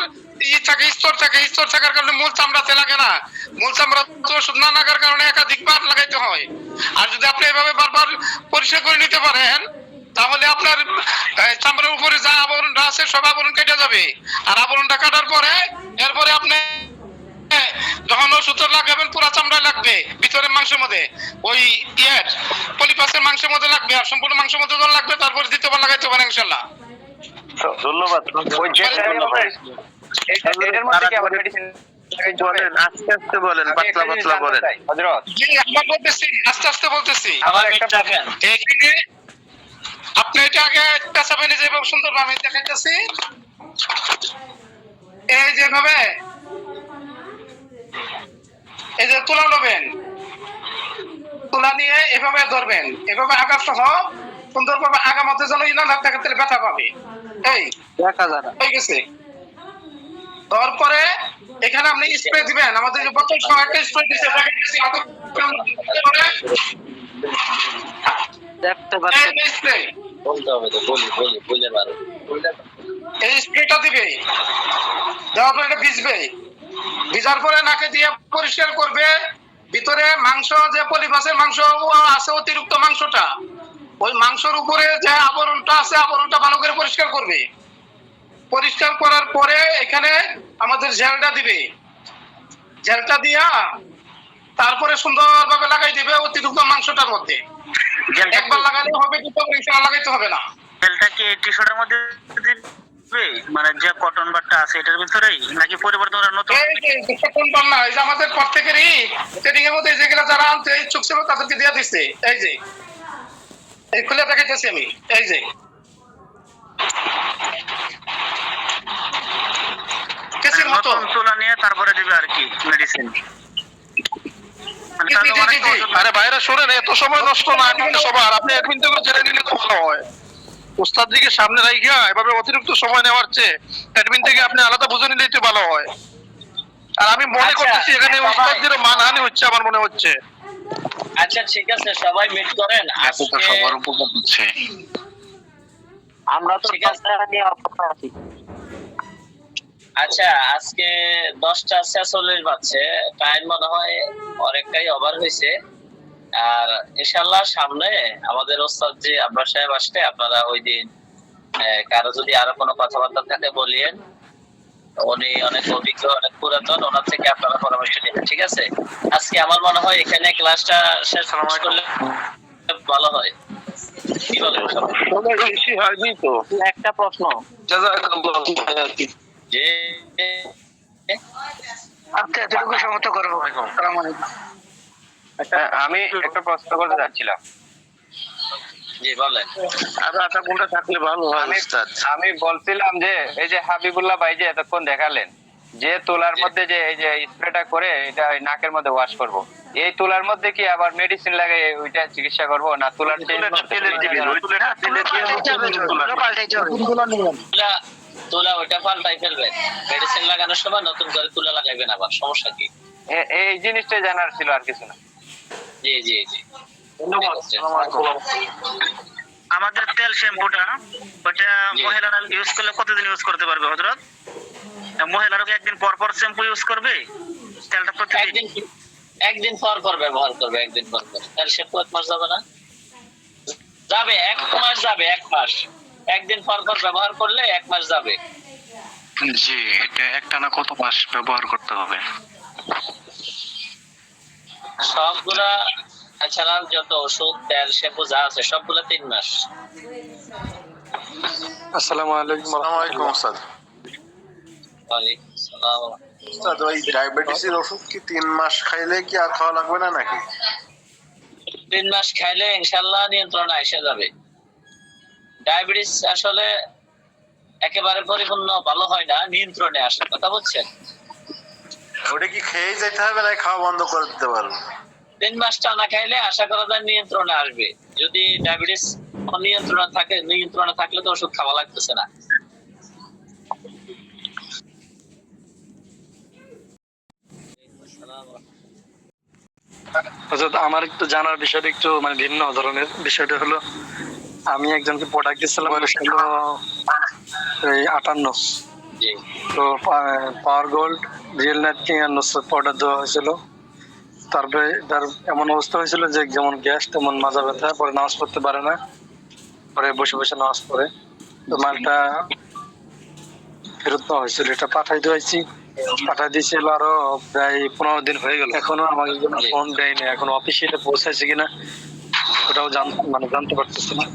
থাকে, স্তর থাকে, স্তর থাকার কারণে মূল চামড়াতে লাগে না, মূল চামড়া ওষুধ না লাগার কারণে একাধিকবার লাগাইতে হয়। আর যদি আপনি এভাবে বারবার পরিষ্কার করে নিতে পারেন, তাহলে আপনার চামড়ার উপরে যা আবরণটা আছে সব আবরণ কেটে যাবে। আর আবরণটা কাটার পরে এরপরে আপনি যখন ওষুধটা লাগাবেন পুরা চামড়ায় লাগবে, ভিতরে মাংসের মধ্যে ওই পলিপাসের মাংসের মধ্যে লাগবে, আর সম্পূর্ণ মাংসের মধ্যে যখন লাগবে তারপরে দ্বিতীয়বার লাগাইতে পারেন ইনশাআল্লাহ। ধন্যবাদ। ওই যে এটার মধ্যে কি আবার মেডিসিন বলেন, আস্তে আস্তে বলেন, পাতলা পাতলা বলেন। হযরত জি আমরা বলতেছি, আস্তে আস্তে বলতেছি। আমার একটা দেখেন এখানে আপনি এটা আগে পেছাবেন যেভাবে সুন্দর আমি দেখাইতেছি, এই যেভাবে এই যে তুলা নেবেন, তুলা নিয়ে এভাবে ধরবেন, এভাবে আগা সহ সুন্দরভাবে আগা মধ্যে যেন না দেখাতে ব্যথা পাবে। এই দেখা যায় না। হয়ে গেছে। দেওয়ার পরে এখানে আপনি স্প্রে দিবেন, আমাদের যে বোতল সহ একটা স্প্রে দিচ্ছে দেখতে পাচ্ছেন স্প্রে, বলতে হবে তো, বলে পারো। এই স্প্রেটা দিবে, দেওয়ার পরে এটা ভিজবে, ভিজার পরে নাকে দিয়ে পরিষ্কার করবে। ভিতরে মাংস যে পলি মাছের মাংস আছে, অতিরিক্ত মাংসটা, ওই মাংসের উপরে যে আবরণটা আছে আবরণটা ভালো করে পরিষ্কার করবে। পরিষ্কার করার পরে এখানে আমাদের জেলটা দিবে, জেলটা দিয়া তারপরে সুন্দরভাবে লাগাই দিবে অতিরিক্ত মাংসটার মধ্যে। একবার লাগালে হবে, দুটো লাগাইতে হবে না। তেলটা কি টি-শার্টের মধ্যে দিবে, মানে যে কটন বাটটা আছে এটার ভিতরেই, নাকি পরিবর্তন করা নতুন? এই যে কটন বাট না, এই যে আমাদের প্রত্যেকেরই ট্রেনিং এর মধ্যে যেগুলো যারা আনতে ইচ্ছুক ছিল তাদেরকে দিয়ে দিচ্ছে। এই যে এই খুলে দেখাইতেছি আমি, এই যে কেসির মতো নতুন তুলা নিয়ে তারপরে দিবে আর কি মেডিসিন। আরে ভাইরা শুনেন, এত সময় নষ্ট না কিন্তু সবার, আপনি অ্যাডমিন থেকে জেনে নিলে তো ভালো হয়। উস্তাদ দিকে সামনে রাখিয়া এভাবে অতিরিক্ত সময় নেওয়ার চেয়ে অ্যাডমিন থেকে আপনি আলাদা বুঝে নিলেই তো ভালো হয়। আর আমি মনে করতেছি এখানে উস্তাদদের মানহানি হচ্ছে, আমার মনে হচ্ছে। আচ্ছা ঠিক আছে, সবাই মিট করেন আজকে। সবার উপকার হচ্ছে। আমরা তো ঠিক আছে। কাজটা নিয়ে অপেক্ষা আছি। আচ্ছা আজকে 10:46 বাজছে, টাইম মনে হয় অনেকটাই ওভার হয়েছে। আর ইনশাআল্লাহ সামনে আমাদের ওস্তাদ জি আব্বাস সাহেব আসলে আপনারা ওই দিন কারো যদি আরো কোনো কথাবার্তা থাকে বলিয়েন। উনি অনেক অভিজ্ঞ, অনেক পুরাতন, ওনার থেকে আপনারা পরামর্শ নেবেন। ঠিক আছে, আজকে আমার মনে হয় এখানে ক্লাসটা শেষ করলে ভালো হয়। কি বলেন সবাই? বেশি হয়নি তো। একটা প্রশ্ন, যে আচ্ছা এতটুকু সমত করবো। আসসালামু আলাইকুম। আমি একটা প্রশ্ন করতে চাচ্ছিলাম। জি বলেন। আর আটা কোনটা থাকলে ভালো হয় উস্তাদ? আমি বলছিলাম যে এই যে হাবিবুল্লাহ ভাই যে এতক্ষণ দেখালেন যে তুলার মধ্যে যে এই যে স্প্রেটা করে এটা ওই নাকের মধ্যে ওয়াশ করব, এই তুলার মধ্যে কি আবার মেডিসিন লাগিয়ে ওইটা চিকিৎসা করব, না তুলার তেলের দিবি, ওই তুলাটা তেলে দিয়ে তুলা ওইটা পাল্টাই ফেলবেন, মেডিসিন লাগানোর সময় নতুন করে তুলা লাগাইবেন, আবার সমস্যা কি? এই জিনিসটা জানার ছিল, আর কিছু না। জি জি জি। আমাদের তেল শ্যাম্পুটা ওটা মহিলারা ইউজ করলে কতদিন ইউজ করতে পারবে হযরত? মহিলারা কি একদিন পর পর শ্যাম্পু ইউজ করবে? তেলটা প্রতিদিন একদিন পর পর ব্যবহার করবে, একদিন পর পর। তাহলে সে 1 মাস যাবে না? যাবে, 1 মাস যাবে, 1 মাস। একদিন পর পর ব্যবহার করলে 1 মাস যাবে। জি, এটা একটানা কত মাস ব্যবহার করতে হবে? সবগুলা এছাড়া যত ওষুধ, তেল, শ্যাম্পু যা আছে সবগুলা 3 মাস। আসসালামু আলাইকুম। আসসালামু উস্তাদ। ওয়ালাইকুম আসসালাম। উস্তাদ, ওই ডায়াবেটিসের ওষুধ কি 3 মাস খাইলে কি আর খাওয়া লাগবে না নাকি? 3 মাস খাইলে ইনশাআল্লাহ নিয়ন্ত্রণে এসে যাবে। ডায়াবেটিস আসলে একেবারে পরিপূর্ণ ভালো হয় না, নিয়ন্ত্রণে আসে, কথা বুঝছেন? ওটা কি খেয়ে যেতে হবে না খাওয়া বন্ধ করে দিতে পারবো? 3 মাস টানা খাইলে আশা করা যায় নিয়ন্ত্রণে আসবে। যদি ডায়াবেটিস নিয়ন্ত্রণে থাকলে তো ওষুধ খাওয়া লাগতেছে না। আমার একটু জানার বিষয়টা একটু মানে ভিন্ন ধরনের। বিষয়টা হলো আমি একজনকে প্রোডাক্ট দিচ্ছিলাম, এই 58 জি। তো power gold, real night king আর নুসরাত পাউডার দেওয়া হয়েছিল। তারপরে তার এমন অবস্থা হয়েছিল যে যেমন গ্যাস তেমন মাজা ব্যথা, পরে নামাজ পড়তে পারে না, পরে বসে বসে নামাজ পড়ে। তো মালটা ফেরত নেওয়া হয়েছিল, এটা পাঠাই দিয়েছিল আরো প্রায় 15 দিন হয়ে গেল, এখনো আমাকে ফোন দেয়নি। এখন অফিসে পৌঁছাইছে কিনা ওটাও জানতে পারতেছি না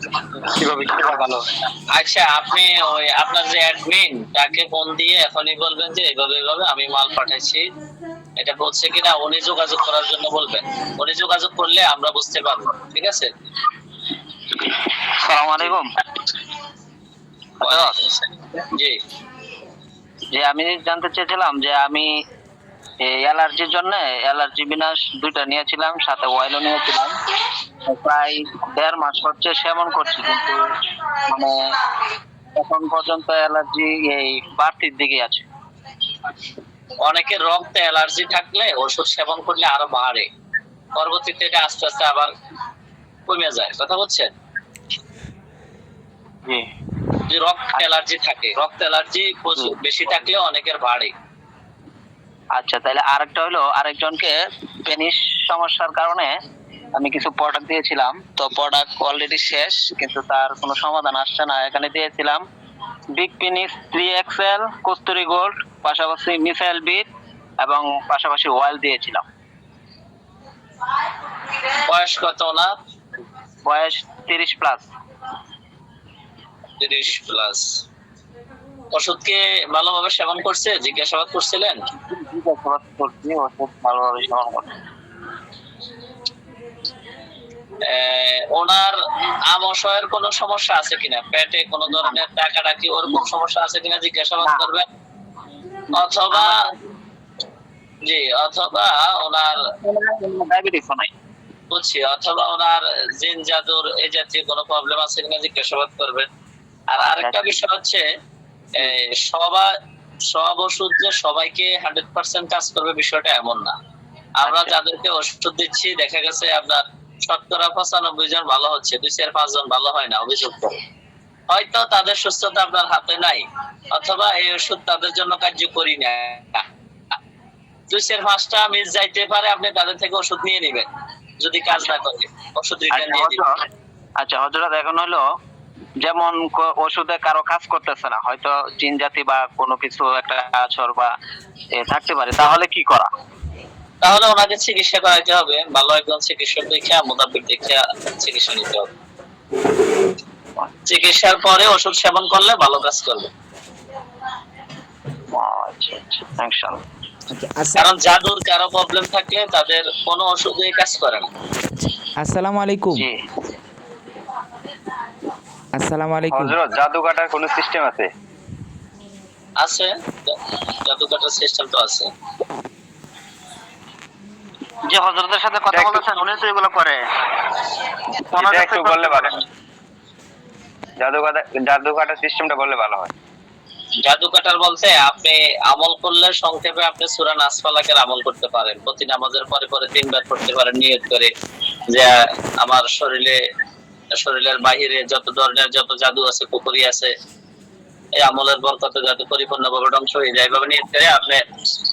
কিভাবে কি ভালো হয়। আচ্ছা, আপনি ওই আপনার যে অ্যাডমিন তাকে ফোন দিয়ে এখনই বলবেন যে এইভাবে এইভাবে আমি মাল পাঠাইছি, এটা বলছে কিনা উনি যোগাযোগ করার জন্য বলবেন। উনি যোগাযোগ করলে আমরা বুঝতে পারবো, ঠিক আছে? আসসালামু আলাইকুম। জি যে আমি জানতে চেয়েছিলাম যে আমি অ্যালার্জির জন্য অ্যালার্জি বিনাশ 2টা নিয়েছিলাম, সাথে অয়েলও নিয়েছিলাম। প্রায় 1.5 মাস হচ্ছে সেবন করছি, কিন্তু মানে এখন পর্যন্ত অ্যালার্জি এই বাড়তির দিকে আছে। অনেকের রক্তে অ্যালার্জি থাকলে ওষুধ সেবন করলে আরো বাড়ে, পরবর্তীতে এটা আস্তে আস্তে আবার কমে যায়। কথা বলছেন? জি। যে রক্ত অ্যালার্জি থাকে, রক্ত অ্যালার্জি বেশি থাকলে অনেকের বাড়ে। আচ্ছা, তাহলে আরেকটা হলো, আরেকজনকে পেনিস সমস্যার কারণে আমি কিছু প্রোডাক্ট দিয়েছিলাম, তো প্রোডাক্ট অলরেডি শেষ, কিন্তু তার কোনো সমাধান আসছে না। এখানে দিয়েছিলাম big penis 3XL, kasuri gold, পাশাপাশি মিসাইল বিট এবং পাশাপাশি অয়েল দিয়েছিলাম। বয়স কত না? বয়স 30+। 30+। ওষুধ কি ভালোভাবে সেবন করছে? জিজ্ঞাসাবাদ করছিলেন? ওষুধ ভালোভাবে সেবন করছে। ওনার আমাশয়ের কোনো সমস্যা আছে কিনা, পেটে কোনো ধরনের টাকাটাকি ওরকম সমস্যা আছে কিনা জিজ্ঞাসাবাদ করবেন। অথবা জি, অথবা ওনার ডায়াবেটিস নাই, বুঝছি, অথবা ওনার জিন জাদুর এই জাতীয় কোনো প্রবলেম আছে কিনা জিজ্ঞাসাবাদ করবেন। আর আরেকটা বিষয় হচ্ছে সব ওষুধ যে সবাইকে 100% কাজ করবে বিষয়টা এমন না। আমরা যাদেরকে ওষুধ দিচ্ছি দেখা গেছে আপনার 95% জন ভালো হচ্ছে, 2-4-5 জন ভালো হয় না, অভিযোগ করে। হয়তো তাদের সুস্থতা আপনার হাতে নাই, অথবা এই ওষুধ তাদের জন্য কার্যকরী না। 2-4-5টা মিস যাইতে পারে, আপনি তাদের থেকে ওষুধ নিয়ে নেবেন, যদি কাজ না করে ওষুধ রিটার্ন দিয়ে দিবেন। আচ্ছা হযরত, এখন হলো যেমন ওষুধে কারো কাজ করতেছে না, হয়তো জিন জাতি বা কোনো কিছু একটা আছর বা থাকতে পারে, তাহলে কি করা? তাহলে ওনাকে চিকিৎসা করাইতে হবে, ভালো একজন চিকিৎসক দেখে মোতাবেক দেখে চিকিৎসা নিতে হবে। চিকিৎসার পরে ওষুধ সেবন করলে ভালো কাজ করবে। কারণ জাদুর কারো প্রবলেম থাকলে তাদের কোনো ওষুধই কাজ করে না। আসসালামু আলাইকুম। আসসালামু আলাইকুম। হযরত, জাদু কাটার কোনো সিস্টেম আছে? আছে, জাদু কাটার সিস্টেম তো আছে। যে হযরতের সাথে কথা বলেছেন উনি তো এগুলো করে, এটা একটু বললে ভালো হয়। জাদু কাটার সিস্টেমটা বললে ভালো হয়। জাদু কাটার বলতে আপনি আমল করলে সংক্ষেপে আপনি সূরা নাস ফালাকের আমল করতে পারেন, প্রতি নামাজের পরে পরে 3 বার পড়তে পারেন নিয়ত করে, যে আমার শরীরের বাহিরে যত ধরনের যত জাদু আছে, কুকুরি আছে, এই আমলের বরকতে যাতে পরিপূর্ণভাবে ধ্বংস হয়ে যায়, এভাবে নিয়ত করে আপনি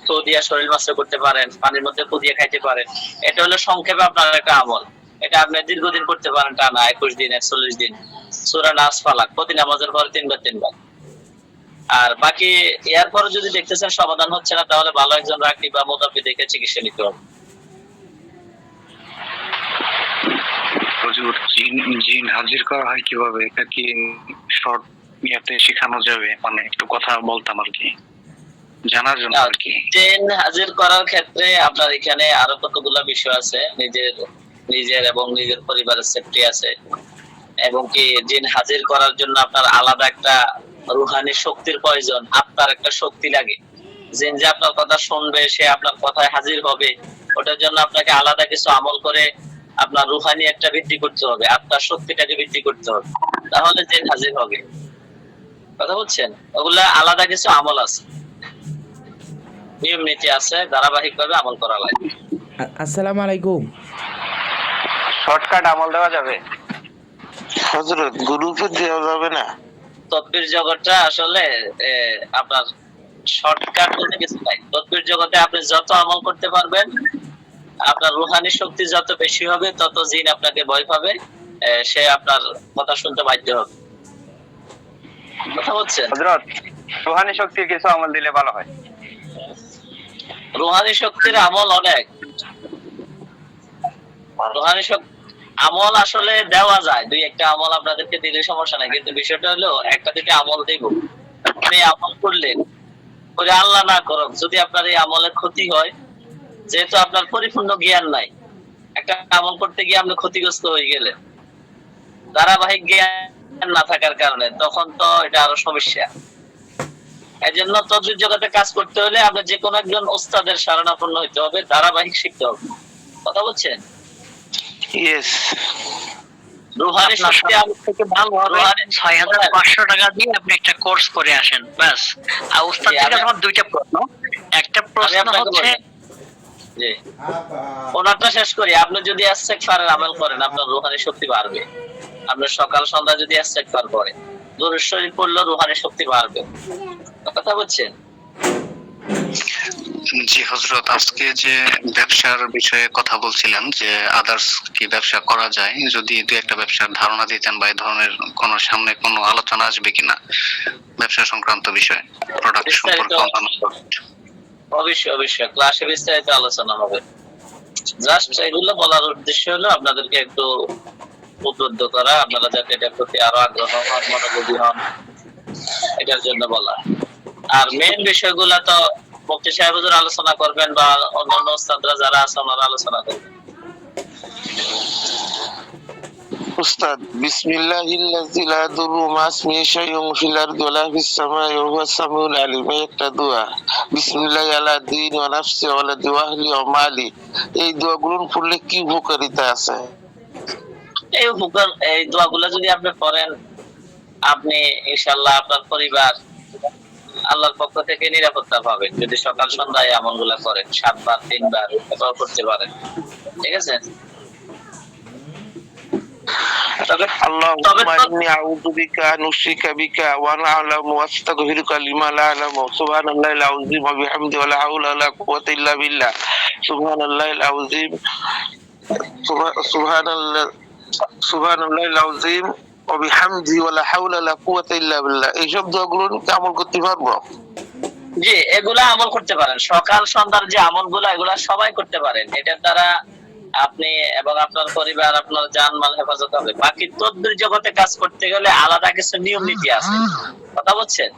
ফু দিয়ে শরীর মাসে করতে পারেন, পানির মধ্যে ফু দিয়ে খাইতে পারেন। এটা হলো সংক্ষেপে আপনার একটা আমল। এটা আপনি দীর্ঘদিন করতে পারেন, টানা 21 দিন 41 দিন সূরা নাস ফালাক প্রতি নামাজের পরে 3 বার। আর বাকি এরপর যদি দেখতেছেন সমাধান হচ্ছে না, তাহলে ভালো একজন রাখি বা মোতাবি দেখে চিকিৎসা নিতে হবে। হুজুর, জিন হাজির করা হয় কিভাবে? এটা কি শর্ট ইয়াতে শেখানো যাবে? মানে একটু কথা বলতাম আর কি, জানার জন্য আর কি। জিন হাজির করার ক্ষেত্রে আপনার এখানে আরো কতগুলো বিষয় আছে, নিজের এবং নিজের পরিবারের সেফটি আছে, এবং কি জিন হাজির করার জন্য আপনার আলাদা একটা রুহানি শক্তির প্রয়োজন, আত্মার একটা শক্তি লাগে। জিন যে আপনার কথা শুনবে, সে আপনার কথায় হাজির হবে, ওটার জন্য আপনাকে আলাদা কিছু আমল করে আপনার রুহানি একটা বৃদ্ধি করতে হবে, আত্মার শক্তিটাকে বৃদ্ধি করতে হবে, তাহলে জিন হাজির হবে। কথা বলছেন? ওগুলা আলাদা কিছু আমল আছে, নিয়ম নীতি আছে, ধারাবাহিক ভাবে আমল করা লাগে। আসসালামু আলাইকুম। শর্টকাট আমল দেওয়া যাবে? হযরত, গ্রুপে দেওয়া যাবে না? তদবির জগৎটা আসলে আপনার শর্টকাট বলতে কিছু নাই। তদবির জগতে আপনি যত আমল করতে পারবেন, আপনার রুহানি শক্তি যত বেশি হবে, তত জিন আপনাকে ভয় পাবে, সে আপনার কথা শুনতে বাধ্য হবে। কথা বলছেন? হযরত, রুহানি শক্তির কিছু আমল দিলে ভালো হয়। রুহানি শক্তির আমল অনেক। আমল আসলে দেওয়া যায়, দুই একটা আমল আপনাদেরকে দিলে সমস্যা নাই, কিন্তু বিষয়টা হলো একটা দুইটা আমল দেব, আপনি আমল করলেন, করে আল্লাহ না করুক যদি আপনার এই আমলে ক্ষতি হয়, যেহেতু আপনার পরিপূর্ণ জ্ঞান নাই, একটা আমল করতে গিয়ে আপনি ক্ষতিগ্রস্ত হয়ে গেলেন ধারাবাহিক জ্ঞান না থাকার কারণে, তখন তো এটা আরো সমস্যা। এই জন্য তদ্রিত জগতে কাজ করতে হলে আপনি যে কোনো একজন ওস্তাদের শরণাপন্ন হইতে হবে, ধারাবাহিক শিখতে হবে। কথা বলছেন? ইয়েস। রুহানি শক্তি আমার থেকে ভালো হবে। 6500 টাকা দিয়ে আপনি একটা কোর্স করে আসেন ব্যাস। আর উস্তাদ থেকে আমার দুইটা প্রশ্ন, একটা প্রশ্ন হচ্ছে জি ওনারটা শেষ করি। আপনি যদি ইস্তেগফারের আমল করেন আপনার রুহানি শক্তি বাড়বে। আপনি সকাল সন্ধ্যা যদি ইস্তেগফার করেন, দরুদ শরীফ পড়লে রুহানি শক্তি বাড়বে। কথা বলছেন? জি হযরত, আজকে যে ব্যবসার বিষয়ে কথা বলছিলেন যে আদার্স কি ব্যবসা করা যায়, যদি দুই একটা ব্যবসার ধারণা দিতেন বা এই ধরনের কোন সামনে কোনো আলোচনা আসবে কিনা ব্যবসা সংক্রান্ত বিষয়, প্রোডাক্ট সম্পর্কে অন্যান্য product। অবশ্যই অবশ্যই ক্লাসে বিস্তারিত আলোচনা হবে। জাস্ট এগুলো বলার উদ্দেশ্য হলো আপনাদেরকে একটু উদ্বুদ্ধ করা, আপনারা যাতে এটার প্রতি আরো আগ্রহ হন, মনোযোগী হন, এটার জন্য বলা। আর মেইন বিষয়গুলো তো মুফতি সাহেব হুজুর আলোচনা করবেন বা অন্যান্য ওস্তাদরা যারা আছে ওনারা আলোচনা করবেন। উস্তাদ, বিসমিল্লাহিল্লাযী লা ইয়াদুররু মা ইসমিহি শাইউন ফিল আরদি ওয়া লা ফিস সামাই ওয়া হুয়াস সামিউল আলিম, এই একটা দোয়া। বিসমিল্লাহি আলা দীনি ওয়া নাফসি ওয়া লা ওয়াহলি ওয়া মালি, এই দোয়াগুলো পড়লে কি উপকারিতা আছে? এই দোয়াগুলো যদি আপনি পড়েন, আপনি ইনশাআল্লাহ আপনার পরিবার আল্লাহর পক্ষ থেকে নিরাপত্তা পাবেন। যদি সকাল সন্ধ্যায় আমলগুলো করেন, 7 বার 3 বার এটাও করতে পারেন। ঠিক আছে? আল্লাহুম্মা ইন্নী আউযু বিকা আন উশরিকা বিকা ওয়া আনা আ'লামু ওয়া আস্তাগফিরুকা লিমা লা আ'লামু। সুবহানাল্লাহিল আযীম ওয়া বিহামদিহি ওয়া লা হাওলা ওয়া লা কুওয়াতা ইল্লা বিল্লাহ। সুবহানাল্লাহিল আযীম সুবহানাল্লাহিল আযীম ওয়া বিহামদিহি ওয়া লা হাওলা ওয়া লা কুওয়াতা ইল্লা বিল্লাহ। এই সব দোয়াগুলো কি আমল করতে পারবো? জি, এগুলা আমল করতে পারেন। সকাল সন্ধ্যার যে আমলগুলো এগুলা সবাই করতে পারেন। এটার দ্বারা আপনি এবং আপনার পরিবার, আপনার জানমাল হেফাজত হবে। বাকি তদবির জগতে কাজ করতে গেলে আলাদা কিছু নিয়ম নীতি আছে। কথা বলছেন?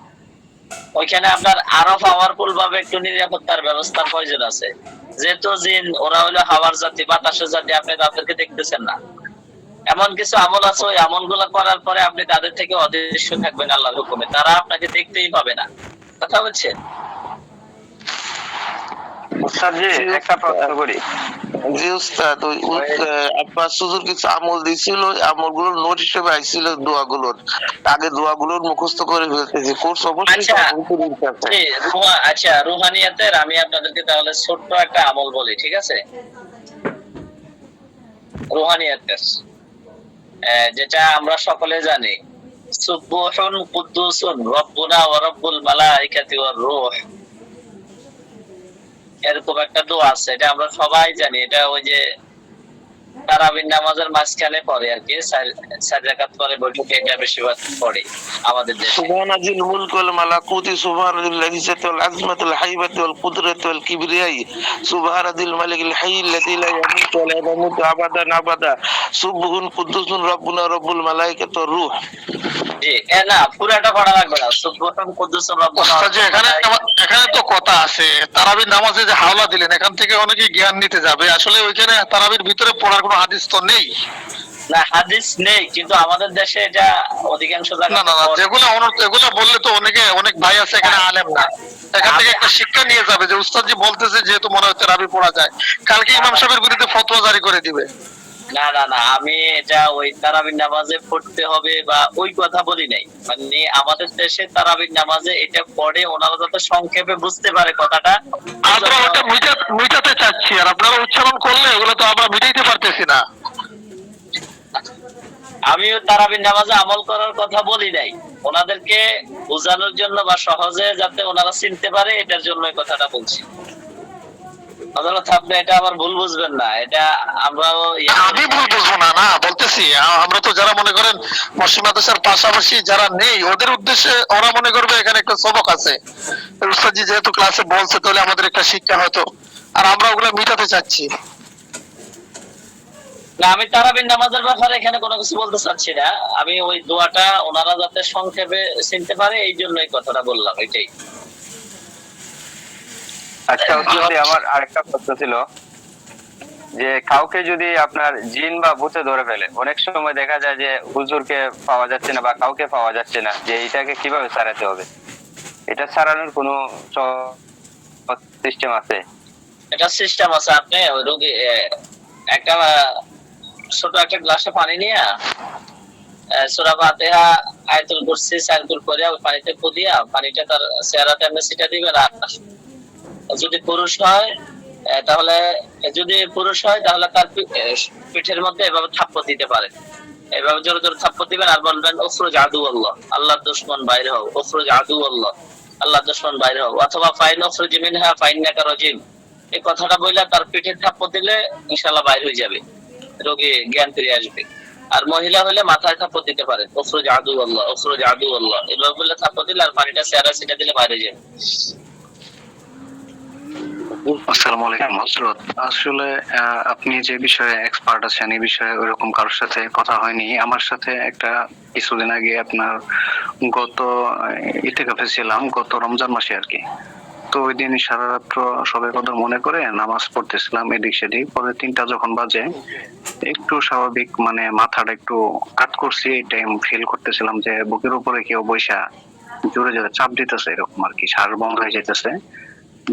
ওইখানে আপনার আরো পাওয়ারফুল ভাবে একটু নিরাপত্তার ব্যবস্থার প্রয়োজন আছে। যেহেতু জিন ওরা হলো হাওয়ার জাতি, বাতাসের জাতি, আপনি তাদেরকে দেখতেছেন না। এমন কিছু আমল আছে, ওই আমলগুলো করার পরে আপনি তাদের থেকে অদৃশ্য থাকবেন আল্লাহর হুকুমে, তারা আপনাকে দেখতেই পাবে না। কথা বলছেন? উস্তাদ জি একটা প্রশ্ন করি। জি উস্তাদ, আপনার সুজুর কিছু আমল দিছিল, আমলগুলো নোট হিসেবে আইছিল দোয়াগুলোর। আগে দোয়াগুলোর মুখস্থ করে ফেলতেছি, কোর্স অবশ্যই। আচ্ছা, রুহানিয়াতের আমি আপনাদেরকে তাহলে ছোট্ট একটা আমল বলি, ঠিক আছে? রুহানিয়াতের যেটা আমরা সকলে জানি, সুবহুন কুদ্দুসুন রব্বুনা ওয়া রব্বুল মালাইকাতি ওয়ার রূহ, এরকম একটা দোয়া আছে। এটা আমরা সবাই জানি। এটা ওই যে তারাবির নামাজের মাঝখানে পড়ে আর কি, 4 রাকাত পরে বৈঠকে এটা বেশিরভাগ পড়ে আমাদের দেশে। সুবহানাল মুলক ওয়াল মালাকুতি সুবহানাল ইজ্জাতি ওয়াল আযমাতি ওয়াল হাইবাতি ওয়াল কুদরাতি ওয়াল কিবরিয়াই সুবহানাল মালিকিল হাইয়্যিল লাযী লা ইয়ামুতু ওয়া লা ইয়ামুতু আবাদান আবাদা সুবহুন কুদ্দুসুন রব্বুনা রব্বুল মালাইকাতি ওয়ার রূহ। জি, না পুরোটা পড়া লাগবে না। সুবহান কুদ্দুসুন রব্বুনা। এখানে তো কথা আছে, তারাবির নামাজে যে হাওলা দিলেন, এখান থেকে অনেকে জ্ঞান নিতে যাবে। আসলে ওইখানে তারাবির ভিতরে পড়ার কোনো হাদিস তো নেই। না, হাদিস নেই, কিন্তু আমাদের দেশে এটা অধিকাংশ জায়গায় না, যেগুলো এগুলো বললে তো অনেক ভাই আছে এখানে আলেম না, এখান থেকে একটা শিক্ষা নিয়ে যাবে যে উস্তাদ জি বলতেছে, যেহেতু মনে হয় তারাবি পড়া যায়, কালকে ইমাম সাহেবের বিরুদ্ধে ফতোয়া জারি করে দিবে। না, আমি এটা ওই তারাবির নামাজে পড়তে হবে বা ওই কথা বলি নাই। মানে আমাদের দেশে তারাবির নামাজে এটা পড়ে ওনারা যাতে সংক্ষেপে বুঝতে পারে কথাটা, আমরা ওটা মিটাতে চাচ্ছি, আর আপনারা উচ্চারণ করলে ওগুলো তো আমরা মিটাইতে পারতেছি না। আমিও তারাবির নামাজে আমল করার কথা বলি নাই, ওনাদেরকে বোঝানোর জন্য বা সহজে যাতে ওনারা চিনতে পারে এটার জন্য এই কথাটা বলছি। আপনি এটা আবার ভুল বুঝবেন না, এটা আমরাও আমি ভুল বুঝবো না, বলতেছি আমরা তো যারা মনে করেন পশ্চিম মাদ্রাসার পাশাপাশি যারা নেই, ওদের উদ্দেশ্যে ওরা মনে করবে এখানে একটা সবক আছে, উস্তাদ জি যেহেতু ক্লাসে বলছে তাহলে আমাদের একটা শিক্ষা হয়তো, আর আমরা ওগুলো মিটাতে চাচ্ছি। না, আমি তারাবির নামাজের ব্যাপারে এখানে কোনো কিছু বলতে চাচ্ছি না। আমি ওই দোয়াটা ওনারা যাতে সংক্ষেপে চিনতে পারে এই জন্য এই কথাটা বললাম, এটাই। আচ্ছা হুজুর, আমার আরেকটা প্রশ্ন ছিল যে কাউকে যদি আপনার জিন বা ভূতে ধরে ফেলে, অনেক সময় দেখা যায় যে হুজুরকে পাওয়া যাচ্ছে না বা কাউকে পাওয়া যাচ্ছে না, যে এটাকে কিভাবে ছাড়াতে হবে? এটা ছাড়ানোর কোনো সিস্টেম আছে? এটা সিস্টেম আছে। আপনি ওই রোগী একটা ছোট একটা গ্লাসে পানি নিয়ে সূরা ফাতিহা, আয়াতুল কুরসি, সারকুল করে ওই পানিতে পুদিয়া পানিটা তার চেহারাতে আপনি ছিটা দিবেন। আর যদি পুরুষ হয় তাহলে তার পিঠের মধ্যে এভাবে থাপ্পড় দিতে পারে। এভাবে জোরে জোরে থাপ্পড় দিবেন আর বলবেন উখরুজ আদুওয়াল্লাহ, আল্লাহর দুশমন বাইরে হও, উখরুজ আদুওয়াল্লাহ, আল্লাহর দুশমন বাইরে হও। অথবা ফাইন উখরুজ মিনহা ফাইন্নাকা রাজিম, এই কথাটা বললে তার পিঠে থাপ্পড় দিলে ইনশাআল্লাহ বাইরে হয়ে যাবে, রোগী জ্ঞান ফিরে আসবে। আর মহিলা হলে মাথায় থাপ্পড় দিতে পারে, উখরুজ আদুওয়াল্লাহ, উখরুজ আদুওয়াল্লাহ, এভাবে বললে থাপ্পড় দিলে আর পানিটা চেহারা ছিটা দিলে বাইরে যাবে। আসসালামু আলাইকুম হযরত। আসলে আপনি যে বিষয়ে এক্সপার্ট আছেন এই বিষয়ে ওইরকম কারোর সাথে কথা হয়নি। আমার সাথে একটা কিছুদিন আগে আপনার গত ইতিকাফে ছিলাম, গত রমজান মাসে আর কি। তো ওই দিন সারা রাত্র সবাই কথা মনে করে নামাজ পড়তেছিলাম এদিক সেদিক। পরে 3টা যখন বাজে একটু স্বাভাবিক মানে মাথাটা একটু কাট করছি, এই টাইম ফিল করতেছিলাম যে বুকের উপরে কেউ বৈশা জোরে জোরে চাপ দিতেছে, এরকম আর কি, শ্বাস বন্ধ হয়ে যেতেছে।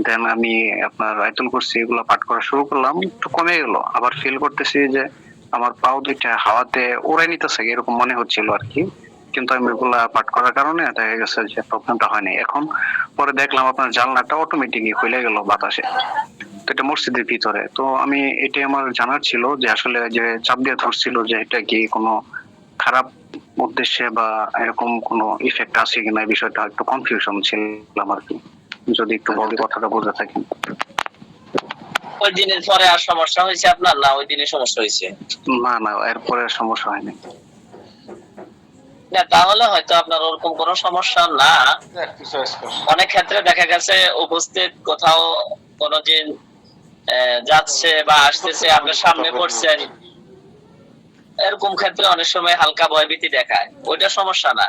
দেন আমি আপনার আয়াতুল কুরসি এগুলো পাঠ করা শুরু করলাম, একটু কমে গেল। আবার ফিল করতেছি যে আমার পাও দুইটা হাওয়াতে উড়াই নিতেছে, এরকম মনে হচ্ছিল আর কি। কিন্তু আমি এগুলা পাঠ করার কারণে দেখা গেছে যে প্রবলেমটা হয়নি। এখন পরে দেখলাম আপনার জানলাটা অটোমেটিকই খুলে গেল বাতাসে, তো এটা মসজিদের ভিতরে। তো আমি এটাই আমার জানার ছিল যে আসলে যে চাপ দিয়ে ধরছিল যে এটা কি কোনো খারাপ উদ্দেশ্যে বা এরকম কোনো ইফেক্ট আছে কিনা, এই বিষয়টা একটু কনফিউশন ছিলাম আর কি, যদি একটু বলি কথাটা বুঝে থাকেন। ওই দিনের পরে আর সমস্যা হয়েছে আপনার? না ওই দিনে সমস্যা হয়েছে? না না, এরপরে সমস্যা হয়নি। না, তাহলে হয়তো আপনার ওরকম কোনো সমস্যা না। অনেক ক্ষেত্রে দেখা গেছে উপস্থিত কোথাও কোনো জিন যাচ্ছে বা আসতেছে, আপনার সামনে পড়ছেন, এরকম ক্ষেত্রে অনেক সময় হালকা ভয়ভীতি দেখায়, ওইটা সমস্যা না।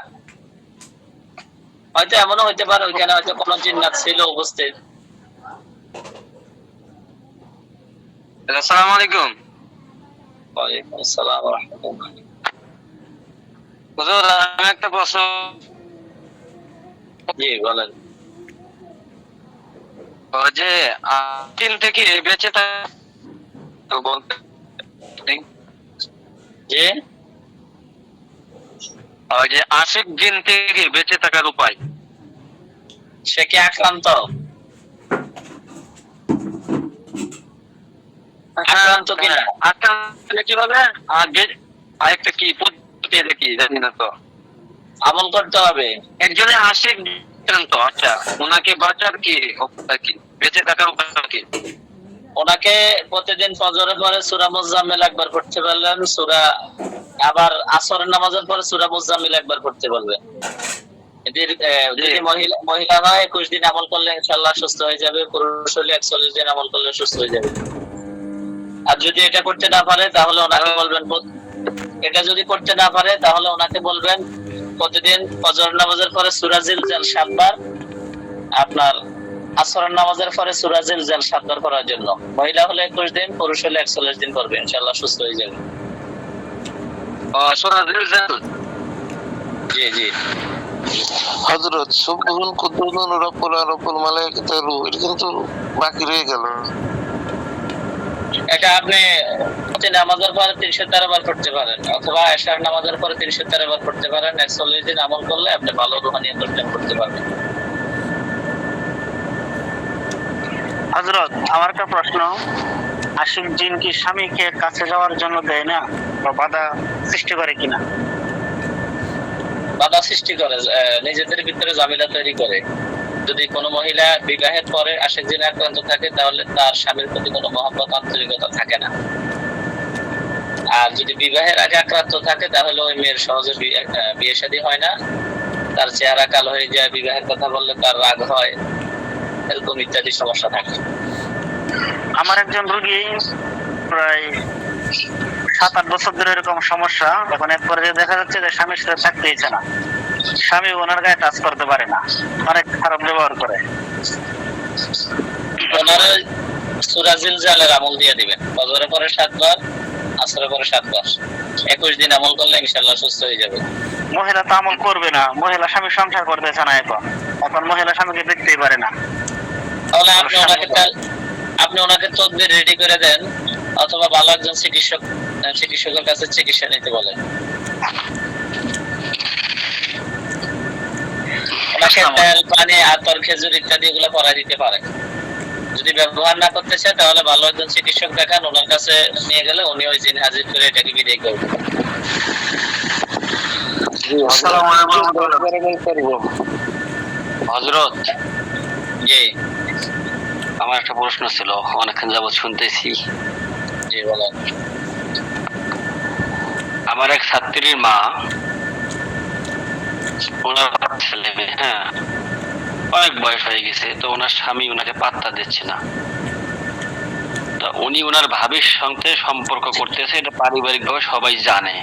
হয়তো এমনও হইতে পারে ওইখানে হয়তো কোনো জিন্নাত ছিল উপস্থিত। আসসালামু আলাইকুম। ওয়ালাইকুম আসসালাম ওয়া রাহমাতুল্লাহ। হুজুর, আমি একটা প্রশ্ন। জি বলেন। যে দিন থেকে বেঁচে থাকা বলতে যে আশিক দিন থেকে বেঁচে থাকার উপায়। সে কি আক্রান্ত? আক্রান্ত কিনা? আক্রান্ত কিভাবে? আরেকটা কি পদ্ধতি দেখি জানি না তো। আমল করতে হবে। একজনে আশিক আক্রান্ত, আচ্ছা ওনাকে বাঁচার কি কি বেঁচে থাকার উপায় কি? ওনাকে প্রতিদিন ফজরের পরে সূরা মুজাম্মিল একবার পড়তে পারলেন, আবার আসরের নামাজের পরে সূরা মুজাম্মিল একবার পড়তে পারবেন। যদি মহিলা হয় 21 দিন আমল করলে ইনশাআল্লাহ সুস্থ হয়ে যাবে, পুরুষ হলে 41 দিন আমল করলে সুস্থ হয়ে যাবে। আর যদি এটা করতে না পারে তাহলে ওনাকে বলবেন প্রতিদিন ফজর নামাজের পরে সূরা জিলজাল 7 বার, আপনার আসরের নামাজের পরে সূরা জিলজাল 7 বার করার জন্য। মহিলা হলে 21 দিন, পুরুষ হলে 41 দিন করবে, ইনশাআল্লাহ সুস্থ হয়ে যাবে। সূরা জিলজাল। জি জি। হযরত সুবহান কুদ্দুসুন রব্বুল মালাইকাতুর রূহ, এটা কিন্তু বাকি রয়ে গেল। এটা আপনি নামাজের পরে 313 বার পড়তে পারেন, অথবা এশার নামাজের পরে 313 বার পড়তে পারেন। 41 দিন আমল করলে আপনি ভালো রুহানিয়ত অর্জন করতে পারবেন। হযরত, আমার একটা প্রশ্ন, আশিক জিন কি স্বামীকে কাছে যাওয়ার জন্য দেয় না বা বাধা সৃষ্টি করে কিনা? বাধা সৃষ্টি করে, নিজেদের ভিতরে ঝামেলা তৈরি করে। যদি কোনো মহিলা বিবাহের পরে আশিক জিনে আক্রান্ত থাকে তাহলে তার স্বামীর প্রতি কোনো মহব্বত, আন্তরিকতা থাকে না। আর যদি বিবাহের আগে আক্রান্ত থাকে তাহলে ওই মেয়ের সহজে বিয়ে শাদী হয় না, তার চেহারা কালো হয়ে যায়, বিবাহের কথা বললে তার রাগ হয়, এরকম ইত্যাদি সমস্যা থাকে। আমার একজন রোগী প্রায় 7-8 বছর ধরে এরকম সমস্যা। এখন এরপরে দেখা যাচ্ছে যে স্বামীর সাথে থাকতে ইচ্ছে না, স্বামী ওনার গায়ে টাচ করতে পারে না, অনেক খারাপ ব্যবহার করে। ওনারা সূরা জিলজালের আমল দিয়ে দিবেন, ফজরের পরে 7 বার, আসরের পরে 7 বার, 21 দিন আমল করলে ইনশাআল্লাহ সুস্থ হয়ে যাবে। মহিলা তো আমল করবে না, মহিলা স্বামী সংসার করতেছে না, এখন মহিলা স্বামীকে দেখতেই পারে না। তাহলে আপনি ওনাকে তদবির রেডি করে দেন, অথবা ভালো একজন চিকিৎসকের কাছে চিকিৎসা নিতে বলেন। ওনাকে তেল, পানি, আতর, খেজুর ইত্যাদি এগুলো পরাই দিতে পারে। যদি ব্যবহার না করতে চায় তাহলে ভালো একজন চিকিৎসক দেখান, ওনার কাছে নিয়ে গেলে উনি ওই জিন হাজির করে এটাকে বিদায় করবেন। হযরত, জি, আমার একটা প্রশ্ন ছিল, অনেকক্ষণ যাবত শুনতেছি। জি বলেন। আমার এক ছাত্রীর মা, ওনার ছেলে মেয়ে, হ্যাঁ, অনেক বয়স হয়ে গেছে, তো ওনার স্বামী ওনাকে পাত্তা দিচ্ছে না। তো উনি ওনার ভাবির সঙ্গে সম্পর্ক করতেছে, এটা পারিবারিক ভাবে সবাই জানে,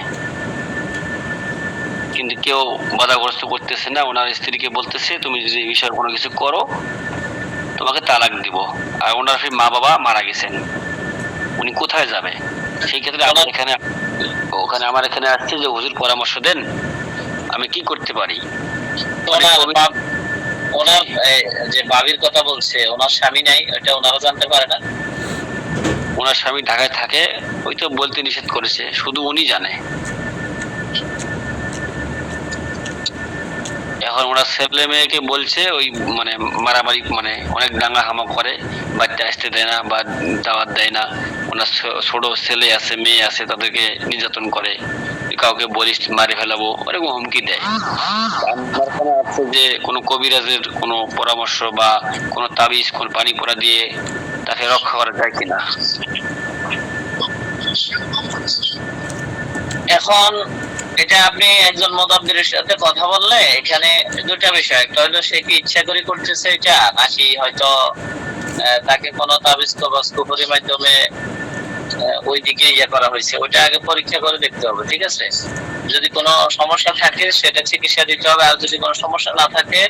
কিন্তু কেউ বাধাগ্রস্ত করতেছে না। ওনার স্ত্রীকে বলতেছে তুমি যদি এই বিষয়ে কোনো কিছু করো তোমাকে তালাক দিব। আর ওনার সেই মা বাবা মারা গেছেন, উনি কোথায় যাবে? সেই ক্ষেত্রে আমার এখানে আসছে যে হুজুর পরামর্শ দেন, আমি কি করতে পারি? ওনার যে ভাবির কথা বলছে, ওনার স্বামী নাই, এটা ওনারা জানতে পারে না? ওনার স্বামী ঢাকায় থাকে, ওই তো বলতে নিষেধ করেছে, শুধু উনি জানে। এখন ওরা ছেলে মেয়েকে বলছে ওই মানে মারামারি, মানে অনেক দাঙ্গা হামা করে, বাচ্চা আসতে দেয় না বা দাওয়াত দেয় না। ওনার ছোট ছেলে আছে, মেয়ে আছে, তাদেরকে নির্যাতন করে, কাউকে বলিস মারে ফেলাবো, এরকম হুমকি দেয়। আমার কোনো আছে যে কোনো কবিরাজের কোনো পরামর্শ বা কোনো তাবিজ, কোন পানি পড়া দিয়ে তাকে রক্ষা করা যায় কিনা? এখন এটা আপনি একজন মুদাব্বিরের সাথে কথা বললে এখানে দুটা বিষয়, একটা হলো সে কি ইচ্ছা করে করতেছে এটা, নাকি হয়তো তাকে কোনো তাবিজ কবজ কুফরির মাধ্যমে ওই দিকে ইয়ে করা হয়েছে, ওইটা আগে পরীক্ষা করে দেখতে হবে, ঠিক আছে? যদি কোনো সমস্যা থাকে সেটা চিকিৎসা দিতে হবে, আর যদি কোনো সমস্যা না থাকে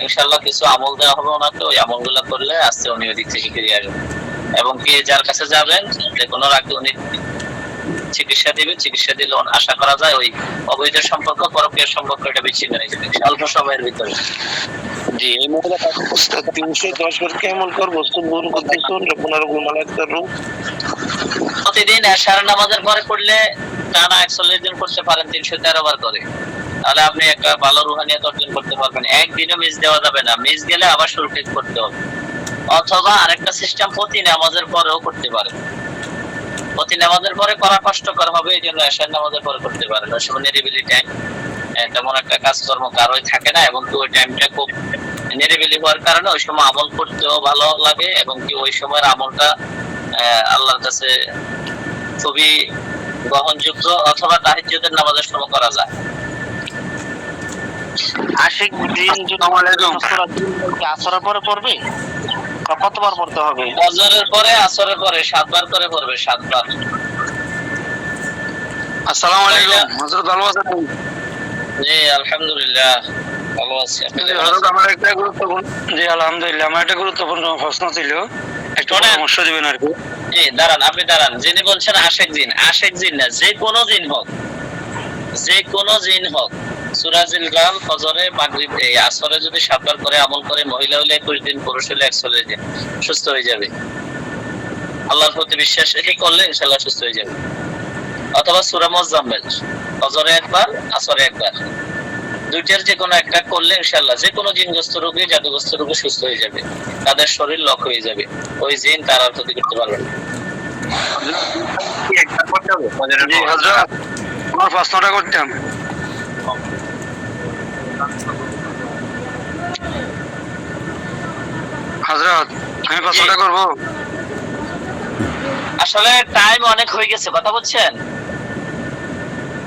ইনশাআল্লাহ কিছু আমল দেওয়া হবে ওনাকে, ওই আমলগুলো করলে আস্তে উনি ওই দিক থেকে ফিরে আসবেন। এবং কি যার কাছে যাবেন যে কোনো রাখতে উনি চিকিৎসা দিবে, চিকিৎসা দিলে আশা করা যায় ওই অবৈধ সম্পর্ক, পরকীয় সম্পর্ক এটা বিচ্ছিন্ন হয়ে যাবে অল্প সময়ের ভিতরে। জি, এই মহিলা 310 বার কেমন করবো? প্রতিদিন এশার নামাজের পরে করলে টানা 41 দিন করতে পারেন 313 বার করে, তাহলে আপনি একটা ভালো রুহানিয়ত অর্জন করতে পারবেন। একদিনও মিস দেওয়া যাবে না, মিস গেলে আবার শুরু থেকে করতে হবে। অথবা আরেকটা সিস্টেম, প্রতি নামাজের পরেও করতে পারেন। প্রতি নামাজের পরে করা কষ্টকর হবে, এই জন্য এশার নামাজের পরে করতে পারেন। ওই সময় নিরিবিলি টাইম, তেমন একটা কাজকর্ম কারোই থাকে না, এবং ওই টাইমটা খুব নিরিবিলি হওয়ার কারণে ওই সময় আমল করতেও ভালো লাগে, এবং কি ওই সময়ের আমলটা আল্লাহর কাছে খুবই গ্রহণযোগ্য। অথবা তাহাজ্জুদের নামাজের সময় করা যায়। আশিক দিন যদি আসরের পরে পড়বে, কতবার পড়তে হবে? ফজরের পরে, আসরের পরে 7 বার করে পড়বে, 7 বার। আসসালামু আলাইকুম হযরত, ভালো আছেন? জি আলহামদুলিল্লাহ ভালো আছি। আমার একটা গুরুত্বপূর্ণ, জি আলহামদুলিল্লাহ, আমার একটা গুরুত্বপূর্ণ প্রশ্ন ছিল, একটু পরামর্শ দিবেন আর কি। জি দাঁড়ান, আপনি দাঁড়ান। যিনি বলছেন আশিক জিন, আশিক জিন না, যে কোনো জিন হোক, যে কোনো জিন হোক, সূরা জিলজাল ফজরে, মাগরিব, এই আসরে যদি 7 বার করে আমল করে, মহিলা হলে 21 দিন, পুরুষ হলে 41 দিন, সুস্থ হয়ে যাবে। আল্লাহর প্রতি বিশ্বাস রেখে করলে ইনশাআল্লাহ সুস্থ হয়ে যাবে। অথবা সূরা মুজাম্মিল, ফজরে একবার, আসরে একবার, দুইটার যে কোনো একটা করলে ইনশাআল্লাহ যে কোনো জিনগ্রস্ত রোগী, জাদুগ্রস্ত রোগী সুস্থ হয়ে যাবে, তাদের শরীর লক হয়ে যাবে, ওই জিন তার আর ক্ষতি করতে পারবে না। জি হযরত, আমার প্রশ্নটা করতাম। হযরত, আমি প্রশ্নটা করব। আসলে টাইম অনেক হয়ে গেছে, কথা বলছেন?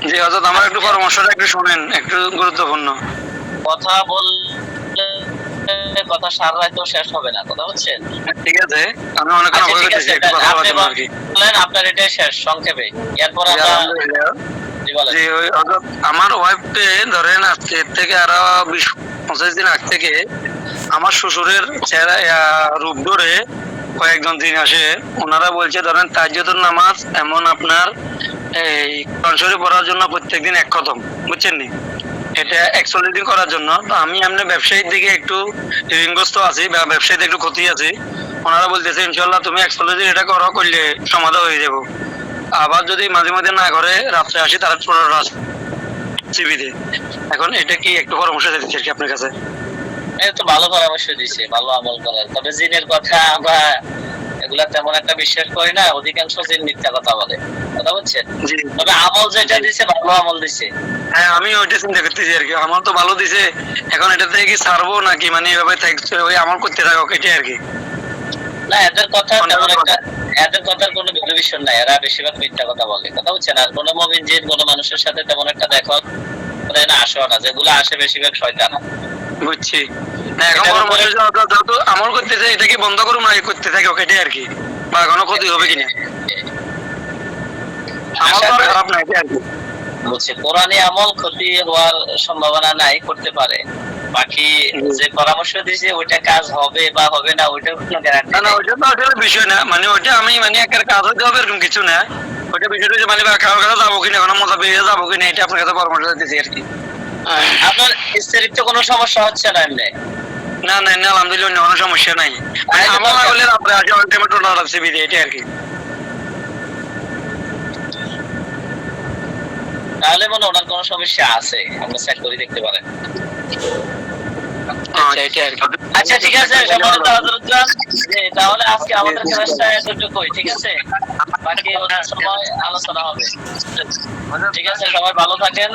জি হযরত, আমার একটু পরামর্শটা একটু শুনেন, একটু গুরুত্বপূর্ণ কথা বললে কথা সারা তো শেষ হবে না, কথা হচ্ছে। ঠিক আছে, আমি অনেক আচ্ছা, কথা ঠিক বলতেছি, আছে, একটু কথা আপনি বলার জন্য আর কি। বলেন, আপনার এটাই শেষ সংক্ষেপে, এরপর আমরা জি বলেন। যে ওই আমার ওয়াইফকে ধরেন আজকে থেকে আরো 20-25 দিন আগ থেকে আমার শ্বশুরের চেহারা রূপ ধরে কয়েকজন দিন আসে, ওনারা বলছে ধরেন তাহাজ্জুদের নামাজ এমন আপনার এই কোরআন শরীফ পড়ার জন্য প্রত্যেকদিন এক খতম, বুঝছেন নি, এটা 41 দিন করার জন্য। তো আমি এমনি ব্যবসায়ীর দিকে একটু ঋণগ্রস্ত আছি বা ব্যবসায়ীতে একটু ক্ষতি আছে, ওনারা বলতেছে ইনশাল্লাহ তুমি 41 দিন এটা করলে সমাধান হয়ে যাবো। আবার যদি মাঝে মাঝে না করে রাত্রে আসি তারা চিবিতে। এখন এটা কি একটু পরামর্শ দিচ্ছি আর কি আপনার কাছে। এটা তো ভালো পরামর্শ দিছে, ভালো আমল করার। তবে জিনের কথা আমরা এগুলা তেমন একটা বিশ্বাস করি না, অধিকাংশ জিন মিথ্যা কথা বলে, কথা বুঝছেন। তবে আমল যেটা দিছে ভালো আমল দিছে। হ্যাঁ, আমি ওইটা চিন্তা করতেছি আর কি, আমার তো ভালো দিছে, এখন এটা থেকে কি ছাড়বো নাকি মানে এভাবে ওই আমল করতে থাকো এটাই আর কি। না, এদের কথা তেমন একটা, এদের কথার কোনো ভ্যালুয়েশন নাই, এরা বেশিরভাগ মিথ্যা কথা বলে, কথা বুঝছেন। আর কোনো মুমিন জিন কোনো মানুষের সাথে তেমন একটা দেখা না, আসেও না, যেগুলো আসে বেশিরভাগ শয়তান। বুঝছি না, এখন যত আমল করতেছে এটা কি বন্ধ করুন না করতে থাকে এটাই আর কি, বা কোনো ক্ষতি হবে কিনা আমল তো খারাপ না এটাই আর কি। বুঝছি, কোরআনে আমল ক্ষতি হওয়ার সম্ভাবনা নাই, করতে পারে। বাকি যে পরামর্শ দিয়েছে ওইটা কাজ হবে বা হবে না ওইটা কোনো গ্যারান্টি না, ওইটা তো আসলে বিষয় না, মানে ওইটা আমি মানে একের কাজ হতে হবে এরকম কিছু না, ওইটা বিষয়টা যে মানে কারোর কাছে যাবো কিনা, কোনো মজা পেয়ে যাবো কিনা, এটা আপনার কাছে পরামর্শ দিতেছি আর কি। আপনার স্ত্রীর তো কোনো সমস্যা হচ্ছে না এমনি? না না না, আলহামদুলিল্লাহ কোনো সমস্যা নাই, আমার না হলে আপনার আগে আলটিমেট অর্ডার আছে বিদে এটাই আর কি। তাহলে মনে ওনার কোনো সমস্যা আছে, আমরা চেক করে দেখতে পারেন। আচ্ছা ঠিক আছে, সম্মানিত হযরতগণ, তাহলে আজকে আমাদের ক্লাসটা এতটুকুই, ঠিক আছে, বাকি অন্য সময় আলোচনা হবে। ঠিক আছে, সবাই ভালো থাকেন,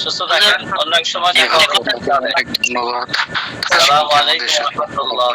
সুস্থ থাকেন, অন্য এক সময় দেখা হবে। ধন্যবাদ। আসসালামু আলাইকুম ওয়া রাহমাতুল্লাহ।